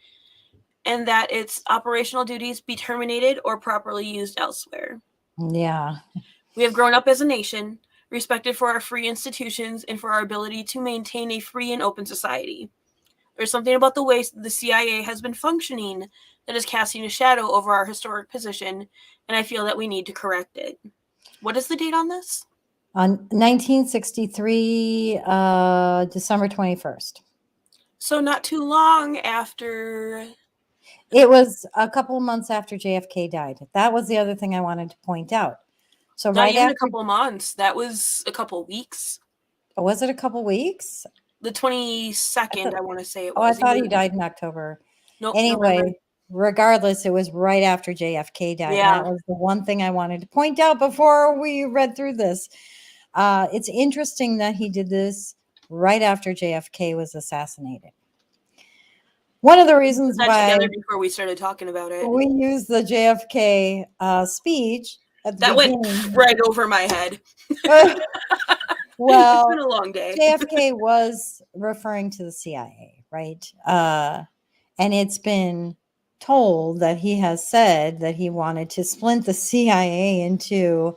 and that its operational duties be terminated or properly used elsewhere. Yeah. We have grown up as a nation, respected for our free institutions and for our ability to maintain a free and open society. There's something about the way the CIA has been functioning that is casting a shadow over our historic position, and I feel that we need to correct it. What is the date on this? On 1963, December 21st. So not too long after. It was a couple of months after JFK died. That was the other thing I wanted to point out. So not even a couple months. That was a couple weeks. Oh, was it a couple weeks? The 22nd, I want to say it was. Oh, I thought he died in October. Nope. Anyway, November. Regardless, it was right after JFK died. Yeah. That was the one thing I wanted to point out before we read through this. It's interesting that he did this right after JFK was assassinated. One of the reasons why together before we started talking about it, we used the JFK speech at the That went beginning. right over my head. Well, it's been a long day. JFK was referring to the CIA, right? And it's been told that he has said that he wanted to splint the CIA into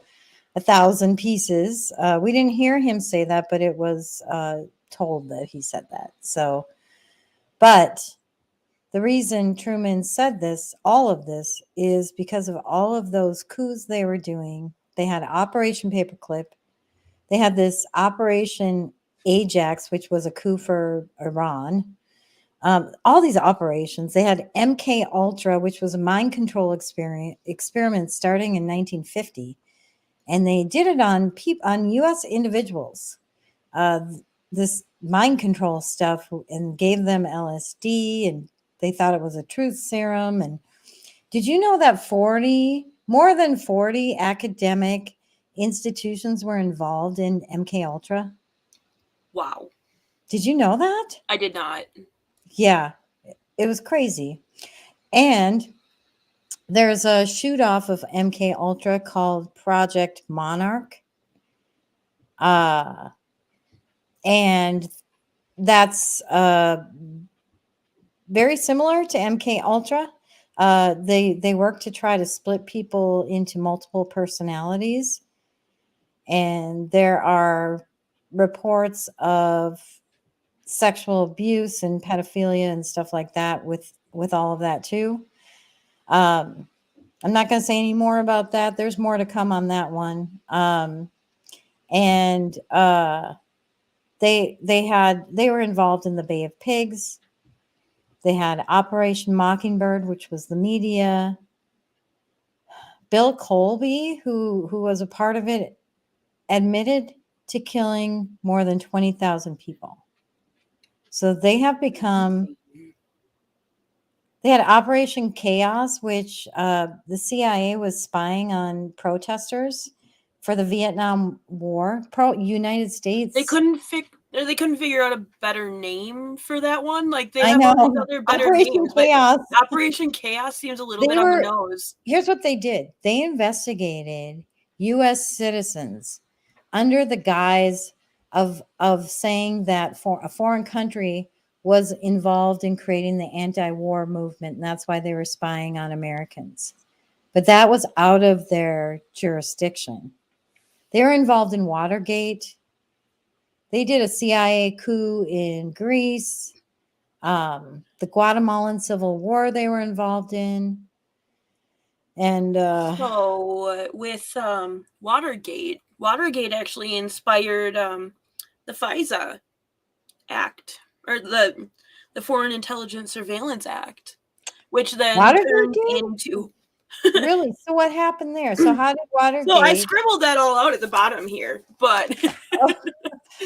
1,000 pieces. We didn't hear him say that, but it was told that he said that. So, but the reason Truman said this, all of this, is because of all of those coups they were doing. They had Operation Paperclip. They had this Operation Ajax, which was a coup for Iran. All these operations. They had MK Ultra, which was a mind control experiment starting in 1950, and they did it on U.S. individuals. This mind control stuff, and gave them LSD, and they thought it was a truth serum. And did you know that more than 40 academic institutions were involved in MK Ultra? Wow. Did you know that? I did not. Yeah, it was crazy. And there's a shoot off of MK Ultra called Project Monarch. And that's very similar to MK Ultra. They work to try to split people into multiple personalities. And there are reports of sexual abuse and pedophilia and stuff like that with all of that too. I'm not going to say any more about that. There's more to come on that one. And they were involved in the Bay of Pigs. They had Operation Mockingbird, which was the media. Bill Colby, who was a part of it, admitted to killing more than 20,000 people. So they have become. They had Operation Chaos, which the CIA was spying on protesters for the Vietnam War. United States. They couldn't figure out a better name for that one. Like they I have know. all these other better Operation names. Chaos. But Operation Chaos seems a little bit on the nose. Here's what they did. They investigated U.S. citizens under the guise of saying that for a foreign country was involved in creating the anti-war movement, and that's why they were spying on Americans. But that was out of their jurisdiction. They were involved in Watergate. They did a CIA coup in Greece. The Guatemalan Civil War they were involved in. And so with Watergate actually inspired the FISA Act, or the Foreign Intelligence Surveillance Act, which then turned into really. So what happened there? So how did Watergate? So I scribbled that all out at the bottom here, but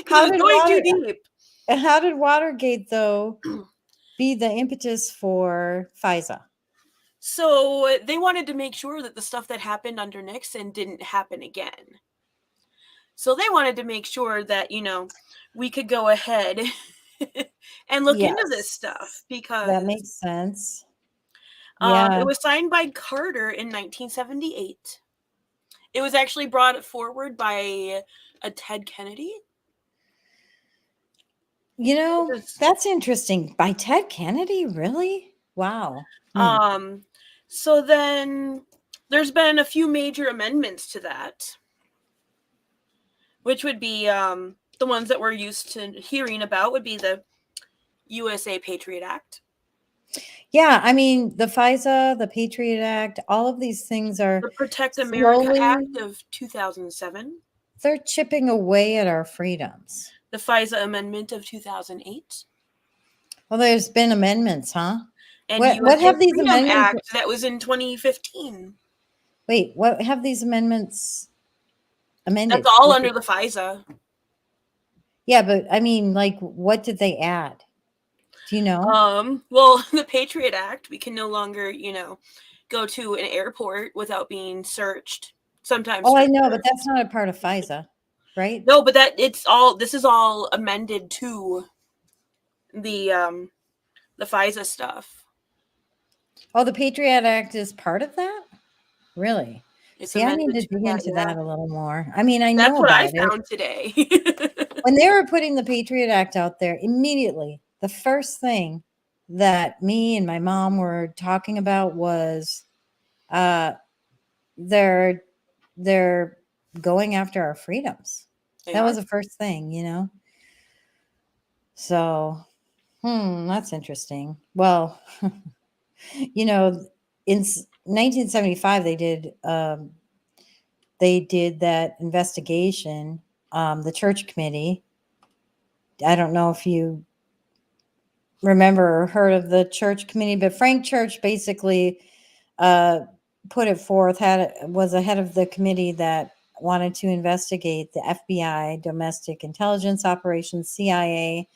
how did going too deep. And how did Watergate though be the impetus for FISA? So they wanted to make sure that the stuff that happened under Nixon didn't happen again. So they wanted to make sure that, we could go ahead and look into this stuff, because that makes sense. It was signed by Carter in 1978. It was actually brought forward by a Ted Kennedy. That's interesting. By Ted Kennedy, really? Wow. So then there's been a few major amendments to that, which would be the ones that we're used to hearing about would be the USA Patriot Act. Yeah, I mean, the FISA, the Patriot Act, all of these things are the Protect America Act of 2007. They're chipping away at our freedoms. The FISA Amendment of 2008. Well, there's been amendments, huh? And what have these amendments? Act that was in 2015. Wait, what have these amendments amended? That's all under the FISA. Yeah, but I mean, like, what did they add? Do you know? Well, the Patriot Act, we can no longer, go to an airport without being searched. Sometimes. Oh, I know, but that's not a part of FISA, right? No, but this is all amended to the FISA stuff. Oh, the Patriot Act is part of that? Really? It's See, I need amended to dig into yeah. that a little more. I mean, I That's know what I about it. found today. When they were putting the Patriot Act out there, immediately the first thing that me and my mom were talking about was they're going after our freedoms. That was the first thing, you know. So, that's interesting. Well, you know, in 1975 they did that investigation. The church committee. I don't know if you remember or heard of the church committee, but Frank Church basically put it forth, was ahead of the committee that wanted to investigate the FBI, domestic intelligence operations, CIA,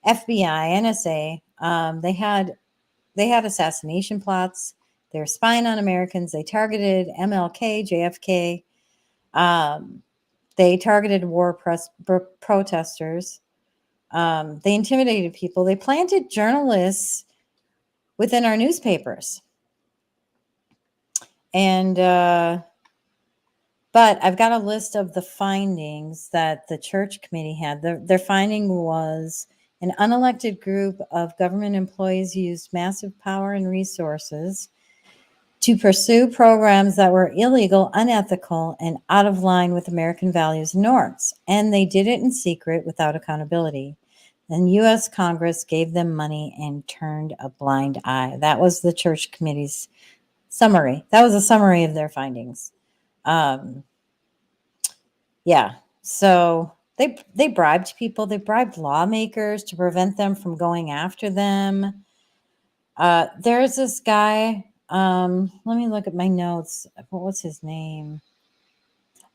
FBI, NSA. They had assassination plots. They were spying on Americans. They targeted MLK, JFK. They targeted war protesters. They intimidated people. They planted journalists within our newspapers. And, but I've got a list of the findings that the church committee had. Their finding was an unelected group of government employees used massive power and resources to pursue programs that were illegal, unethical, and out of line with American values and norms. And they did it in secret without accountability. And U.S. Congress gave them money and turned a blind eye. That was the church committee's summary. That was a summary of their findings. Yeah. So they bribed people. They bribed lawmakers to prevent them from going after them. There's this guy. Let me look at my notes. What was his name?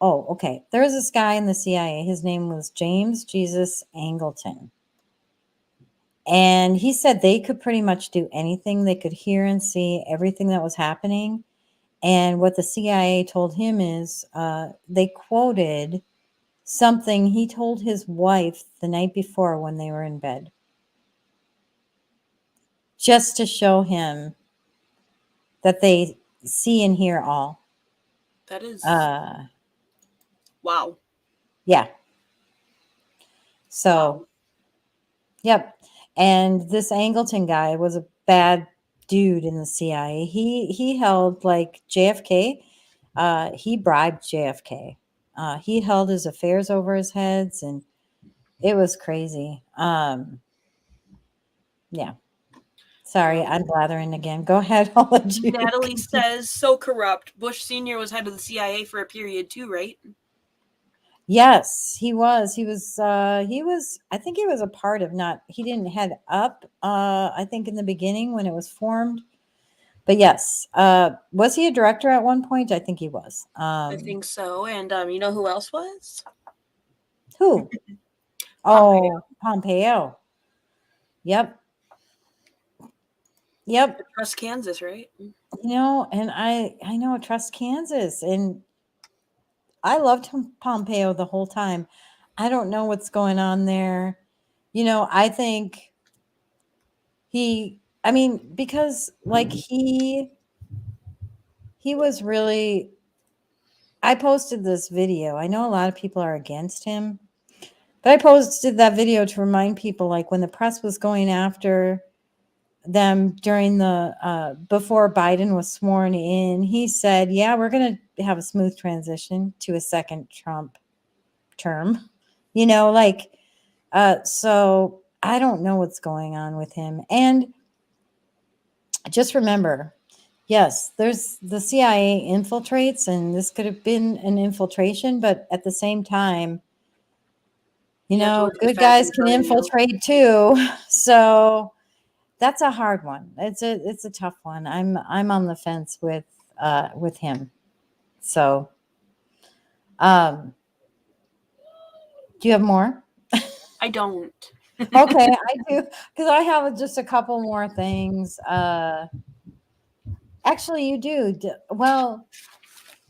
Oh, okay. There was this guy in the CIA. His name was James Jesus Angleton. And he said they could pretty much do anything. They could hear and see everything that was happening. And what the CIA told him is they quoted something he told his wife the night before when they were in bed, just to show him that they see and hear all. That is wow. Yeah. So, wow. Yep. And this Angleton guy was a bad dude in the CIA. He held like JFK. He bribed JFK. He held his affairs over his heads, and it was crazy. Yeah. Sorry, I'm blathering again. Go ahead. I'll let you. Natalie says, so corrupt. Bush Sr. was head of the CIA for a period too, right? Yes, he was. He was, I think he was a part of he didn't head up, I think in the beginning when it was formed. But yes, was he a director at one point? I think he was. I think so. And you know who else was? Who? Pompeo. Yep. Trust Kansas, right? You know, and I know Trust Kansas, and I loved Pompeo the whole time. I don't know what's going on there. You know, I think because like he was really, I posted this video. I know a lot of people are against him, but I posted that video to remind people, like when the press was going after them during the before Biden was sworn in, he said, yeah, we're going to have a smooth transition to a second Trump term, you know, like, so I don't know what's going on with him. And just remember, yes, there's the CIA infiltrates, and this could have been an infiltration, but at the same time, you know, good guys can infiltrate too. So that's a hard one. It's a tough one. I'm on the fence with him. So, do you have more? I don't. Okay, I do, because I have just a couple more things. Actually, you do. Well,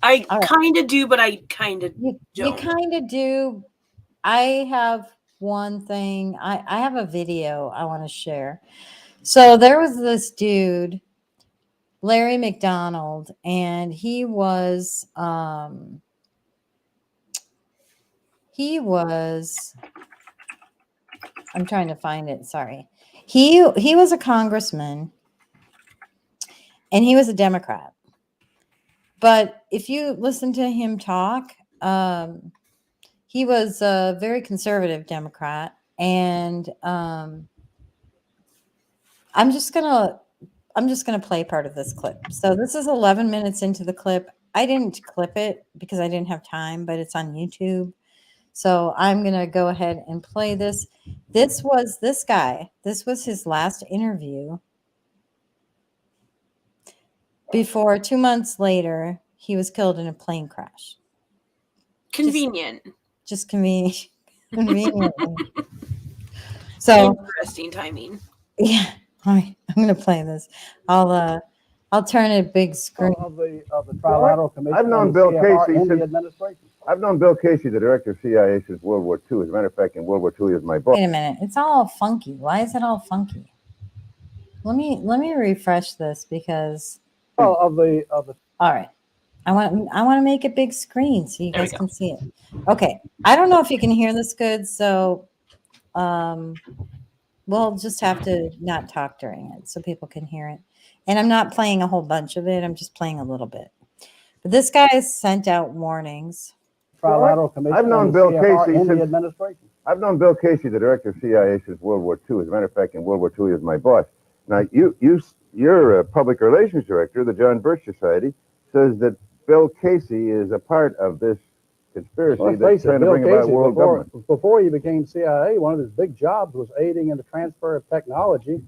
I kind of do, but I kind of don't. You kind of do. I have one thing. I have a video I want to share. So there was this dude Larry McDonald, and he was I'm trying to find it. Sorry. He was a congressman, and he was a Democrat. But if you listen to him talk, he was a very conservative Democrat, and I'm just gonna play part of this clip. So this is 11 minutes into the clip. I didn't clip it because I didn't have time, but it's on YouTube. So I'm gonna go ahead and play this. This was this guy. This was his last interview before 2 months later he was killed in a plane crash. Convenient. Just convenient. Convenient. So interesting timing. Yeah. All right. I'm gonna play this. I'll turn it big screen. Of the Trilateral Commission. I've known Bill Casey in the since administration. I've known Bill Casey, the director of CIA, since World War II. As a matter of fact, in World War II, he was my boss. Wait a minute. It's all funky. Why is it all funky? Let me refresh this because Of the all right. I want to make a big screen so you guys can see it. Okay. I don't know if you can hear this good, so we'll just have to not talk during it so people can hear it. And I'm not playing a whole bunch of it. I'm just playing a little bit. But this guy has sent out warnings. Trilateral Commission. I've known Bill Casey in the since administration. I've known Bill Casey, the director of CIA, since World War II. As a matter of fact, in World War II, he was my boss. Now, your public relations director, the John Birch Society, says that Bill Casey is a part of this conspiracy that's trying to bring about world government. Before he became CIA, one of his big jobs was aiding in the transfer of technology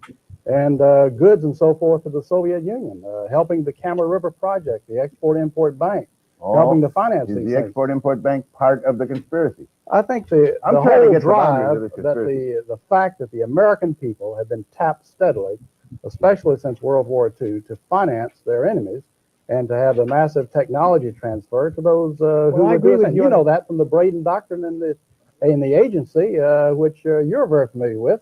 and goods and so forth to the Soviet Union, helping the Kama River Project, the Export-Import Bank, helping to finance these Is the things. Export-Import Bank part of the conspiracy? I think the I'm trying to whole get the boundaries drive, of this that conspiracy. the fact that the American people have been tapped steadily, especially since World War II, to finance their enemies and to have the massive technology transfer to those who I would agree do it. with And you you on know that from the Braden Doctrine in the agency, which you're very familiar with,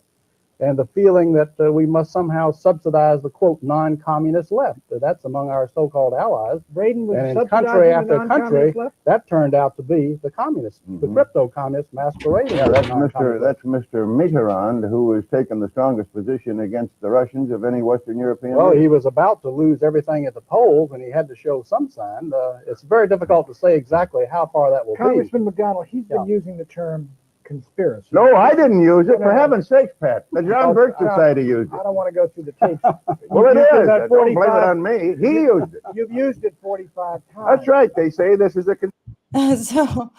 and the feeling that we must somehow subsidize the, quote, non-communist left. That's among our so-called allies. Braden was And in subsidizing country the after country, non-communist left? that turned out to be the communists, the crypto-communists masquerading. Yeah, as that's non-communist. Mr. Mitterrand, who has taken the strongest position against the Russians of any Western European. Well, leader. he was about to lose everything at the polls, and he had to show some sign. It's very difficult to say exactly how far that will Congressman McDonald, he's been Yeah. using the term conspiracy. No, I didn't use it. For No. heaven's sakes, Pat. The John Birch Society used it. I don't want to go through the tapes. Well, it You've used is. that Don't blame it 45 on me. He used it. You've used it 45 times. That's right. They say this is a. So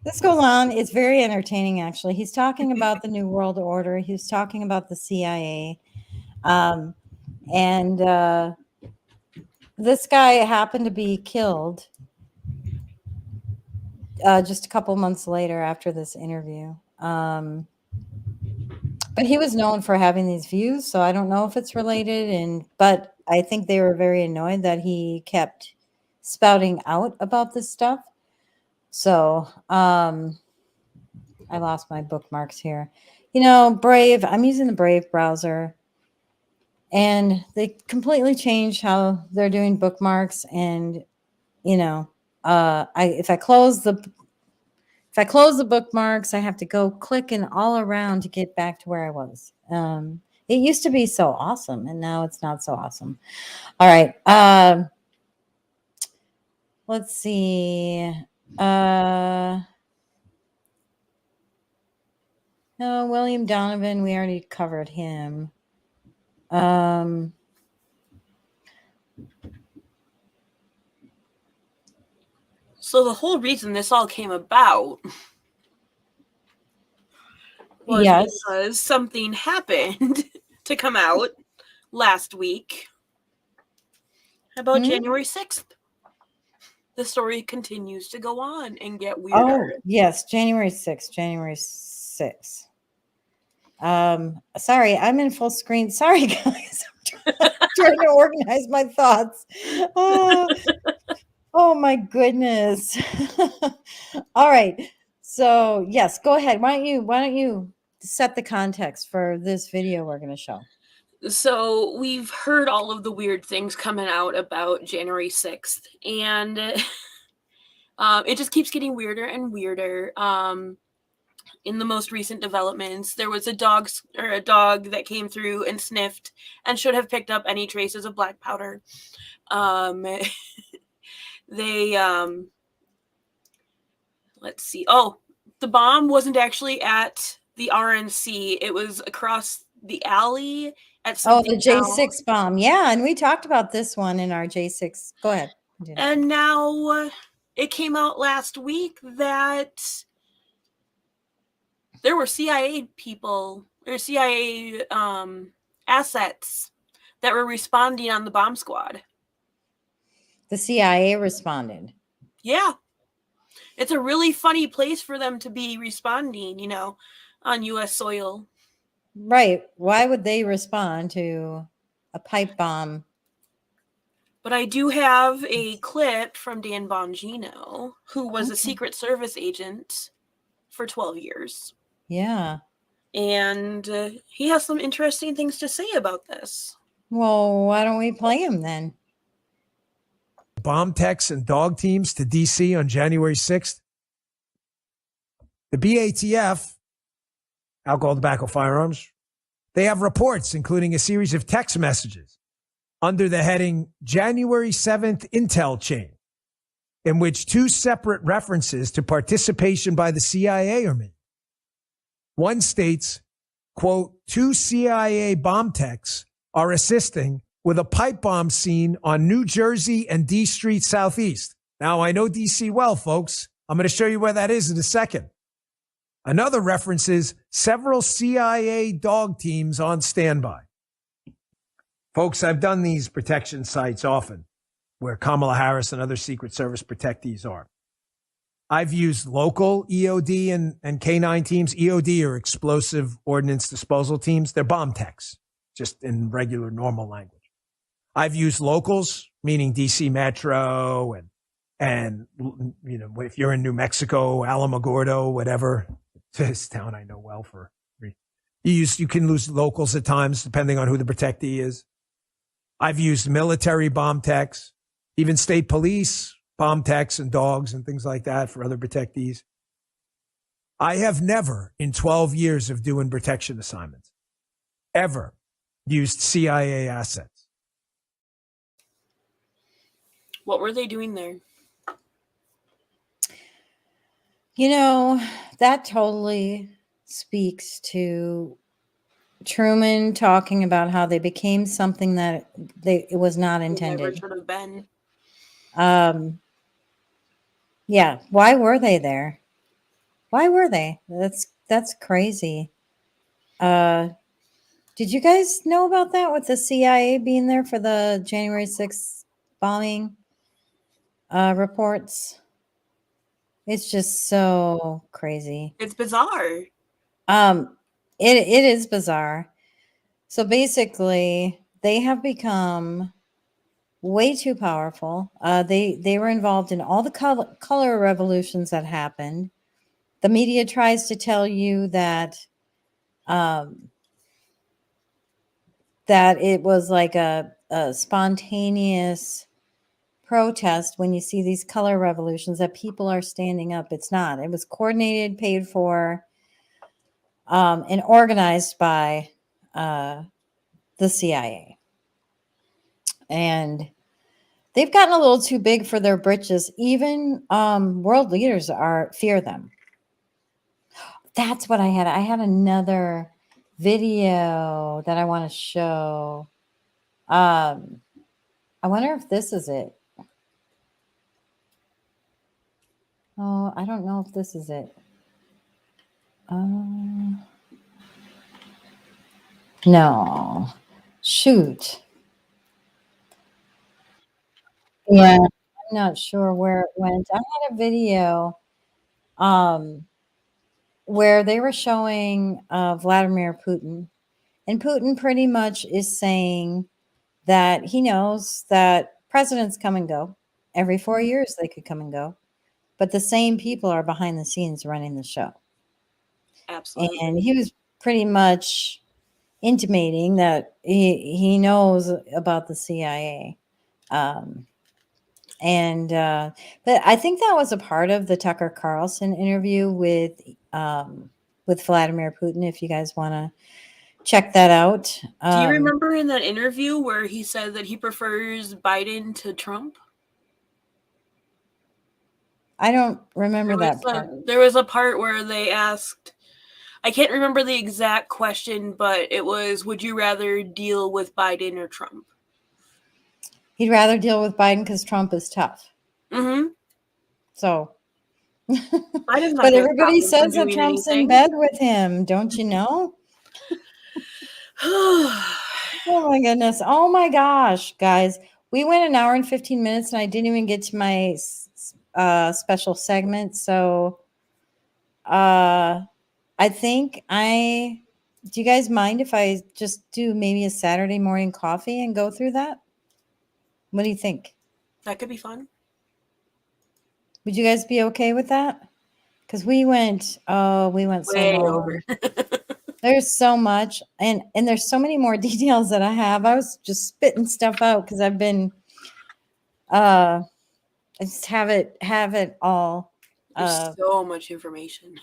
this goes on. It's very entertaining, actually. He's talking about the New World Order. He's talking about the CIA. And this guy happened to be killed just a couple months later after this interview. But he was known for having these views, so I don't know if it's related. But I think they were very annoyed that he kept spouting out about this stuff. So I lost my bookmarks here. You know, Brave, I'm using the Brave browser, and they completely changed how they're doing bookmarks. And, you know, if I close the bookmarks, I have to go clicking all around to get back to where I was. It used to be so awesome, and now it's not so awesome. All right. Let's see. No, William Donovan, we already covered him. So the whole reason this all came about was because something happened to come out last week about January 6th. The story continues to go on and get weirder. Oh, yes, January 6th. Sorry, I'm in full screen. Sorry, guys. I'm trying to organize my thoughts. Oh my goodness. All right. So yes, go ahead. Why don't you set the context for this video we're going to show? So we've heard all of the weird things coming out about January 6th, and it just keeps getting weirder and weirder. In the most recent developments, there was a dog that came through and sniffed and should have picked up any traces of black powder. They let's see. Oh, the bomb wasn't actually at the RNC. It was across the alley at something. Oh, the J6 bomb. Yeah, and we talked about this one in our J6. Go ahead. And now it came out last week that there were CIA people or CIA assets that were responding on the bomb squad. The CIA responded. Yeah. It's a really funny place for them to be responding, you know, on U.S. soil. Right. Why would they respond to a pipe bomb? But I do have a clip from Dan Bongino, who was a Secret Service agent for 12 years. Yeah. And he has some interesting things to say about this. Well, why don't we play him then? Bomb techs and dog teams to D.C. on January 6th. The BATF, alcohol, tobacco, firearms, they have reports, including a series of text messages under the heading January 7th Intel Chain, in which two separate references to participation by the CIA are made. One states, quote, 2 CIA bomb techs are assisting with a pipe bomb scene on New Jersey and D Street Southeast. Now, I know DC well, folks. I'm going to show you where that is in a second. Another references several CIA dog teams on standby. Folks, I've done these protection sites often where Kamala Harris and other Secret Service protectees are. I've used local EOD and K9 teams. EOD are explosive ordnance disposal teams. They're bomb techs, just in regular, normal language. I've used locals, meaning DC Metro and you know, if you're in New Mexico, Alamogordo, whatever, this town I know well for. You can lose locals at times, depending on who the protectee is. I've used military bomb techs, even state police bomb techs and dogs and things like that for other protectees. I have never, in 12 years of doing protection assignments, ever used CIA assets. What were they doing there? You know, that totally speaks to Truman talking about how they became something that it was not intended. Never should have been. Yeah. Why were they there? Why were they? That's crazy. Did you guys know about that with the CIA being there for the January 6th bombing reports? It's just so crazy. It's bizarre. It is bizarre. So basically, they have become way too powerful. They were involved in all the color revolutions that happened. The media tries to tell you that that it was like a spontaneous protest when you see these color revolutions, that people are standing up. It's not. It was coordinated, paid for, and organized by the CIA. And they've gotten a little too big for their britches. Even world leaders fear them. That's what I had. I had another video that I want to show. I wonder if this is it. Oh, I don't know if this is it. No. Shoot. Yeah, I'm not sure where it went. I had a video where they were showing Vladimir Putin, and Putin pretty much is saying that he knows that presidents come and go. Every 4 years they could come and go, but the same people are behind the scenes running the show. Absolutely. And he was pretty much intimating that he knows about the CIA. But I think that was a part of the Tucker Carlson interview with Vladimir Putin. If you guys want to check that out. Do you remember in that interview where he said that he prefers Biden to Trump? I don't remember that part. There was a part where they asked, I can't remember the exact question, but it was, would you rather deal with Biden or Trump? He'd rather deal with Biden because Trump is tough. Mm-hmm. So, Biden's not but gonna everybody stop him says from that doing Trump's in anything. bed with him. Don't you know? Oh my goodness. Oh my gosh, guys. We went an hour and 15 minutes and I didn't even get to my special segment. So I think do you guys mind if I just do maybe a Saturday morning coffee and go through that? What do you think? That could be fun. Would you guys be okay with that? Because we went so Way long. over. There's so much, and there's so many more details that I have. I was just spitting stuff out because I've been I just have it all. There's so much information.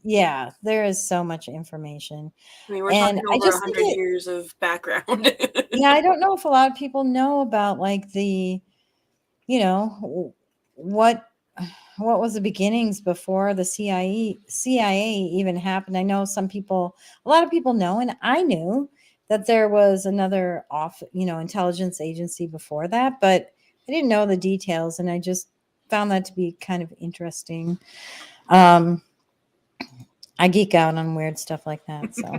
Yeah, there is so much information. I mean, we're And talking I over just 100 think years of background. yeah, I don't know if a lot of people know about like the, what was the beginnings before the CIA even happened. I know a lot of people know, and I knew that there was another intelligence agency before that, but I didn't know the details, and I just found that to be kind of interesting. I geek out on weird stuff like that. So,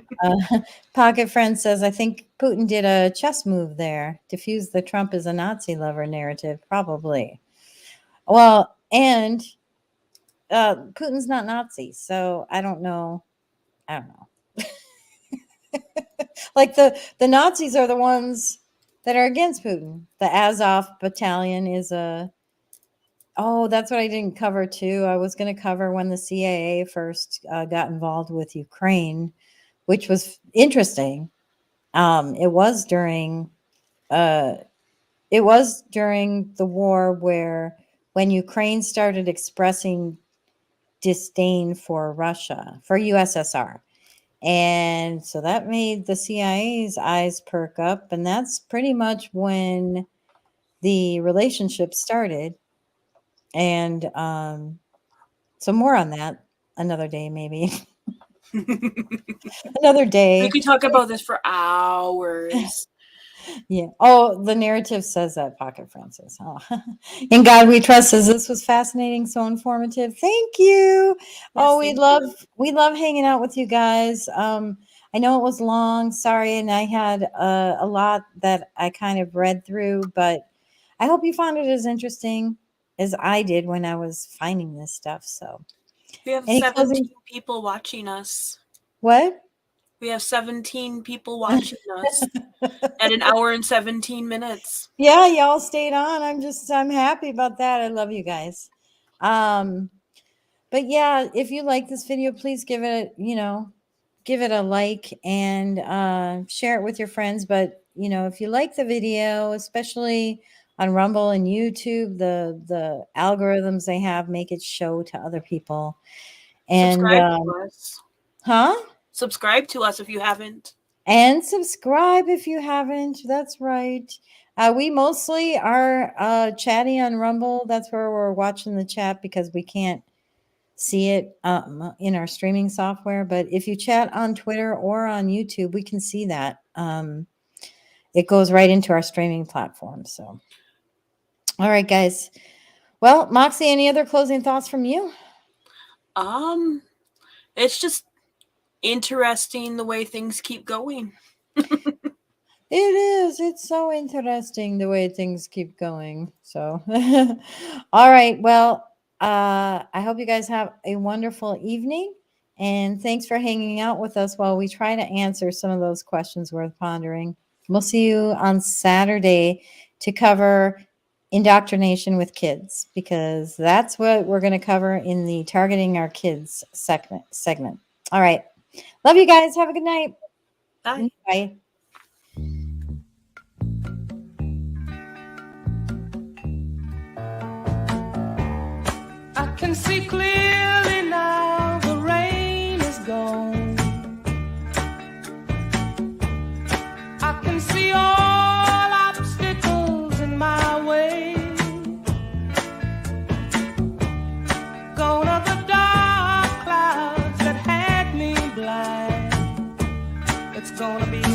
Pocket Friend says, I think Putin did a chess move there, diffuse the Trump is a Nazi lover narrative, probably. Well, and Putin's not Nazi, so I don't know. Like the Nazis are the ones that are against Putin. The Azov battalion is that's what I didn't cover too. I was going to cover when the CIA first got involved with Ukraine, which was interesting. It was during the war where when Ukraine started expressing disdain for Russia, for USSR. And so that made the CIA's eyes perk up. And that's pretty much when the relationship started. And so more on that another day, maybe. Another day. We could talk about this for hours. Yeah. Oh, the narrative says that, Pocket Francis. Oh. In God We Trust says this was fascinating, so informative. Thank you. Yes, we love hanging out with you guys. I know it was long. Sorry, and I had a lot that I kind of read through, but I hope you found it as interesting as I did when I was finding this stuff. So we have any 17 closing? people watching us. What? We have 17 people watching us at an hour and 17 minutes. Yeah, y'all stayed on. I'm happy about that. I love you guys. But yeah, if you like this video, please give it a like and share it with your friends. But if you like the video, especially on Rumble and YouTube, the algorithms they have make it show to other people. And subscribe to us. Huh? Subscribe to us if you haven't. And subscribe if you haven't. That's right. We mostly are chatting on Rumble. That's where we're watching the chat because we can't see it in our streaming software. But if you chat on Twitter or on YouTube, we can see that. It goes right into our streaming platform. So, all right, guys. Well, Moxie, any other closing thoughts from you? It's just interesting the way things keep going. It is. It's so interesting the way things keep going. So, all right. Well, I hope you guys have a wonderful evening. And thanks for hanging out with us while we try to answer some of those questions worth pondering. We'll see you on Saturday to cover indoctrination with kids, because that's what we're going to cover in the Targeting Our Kids segment. All right. Love you guys. Have a good night. Bye. Bye. gonna be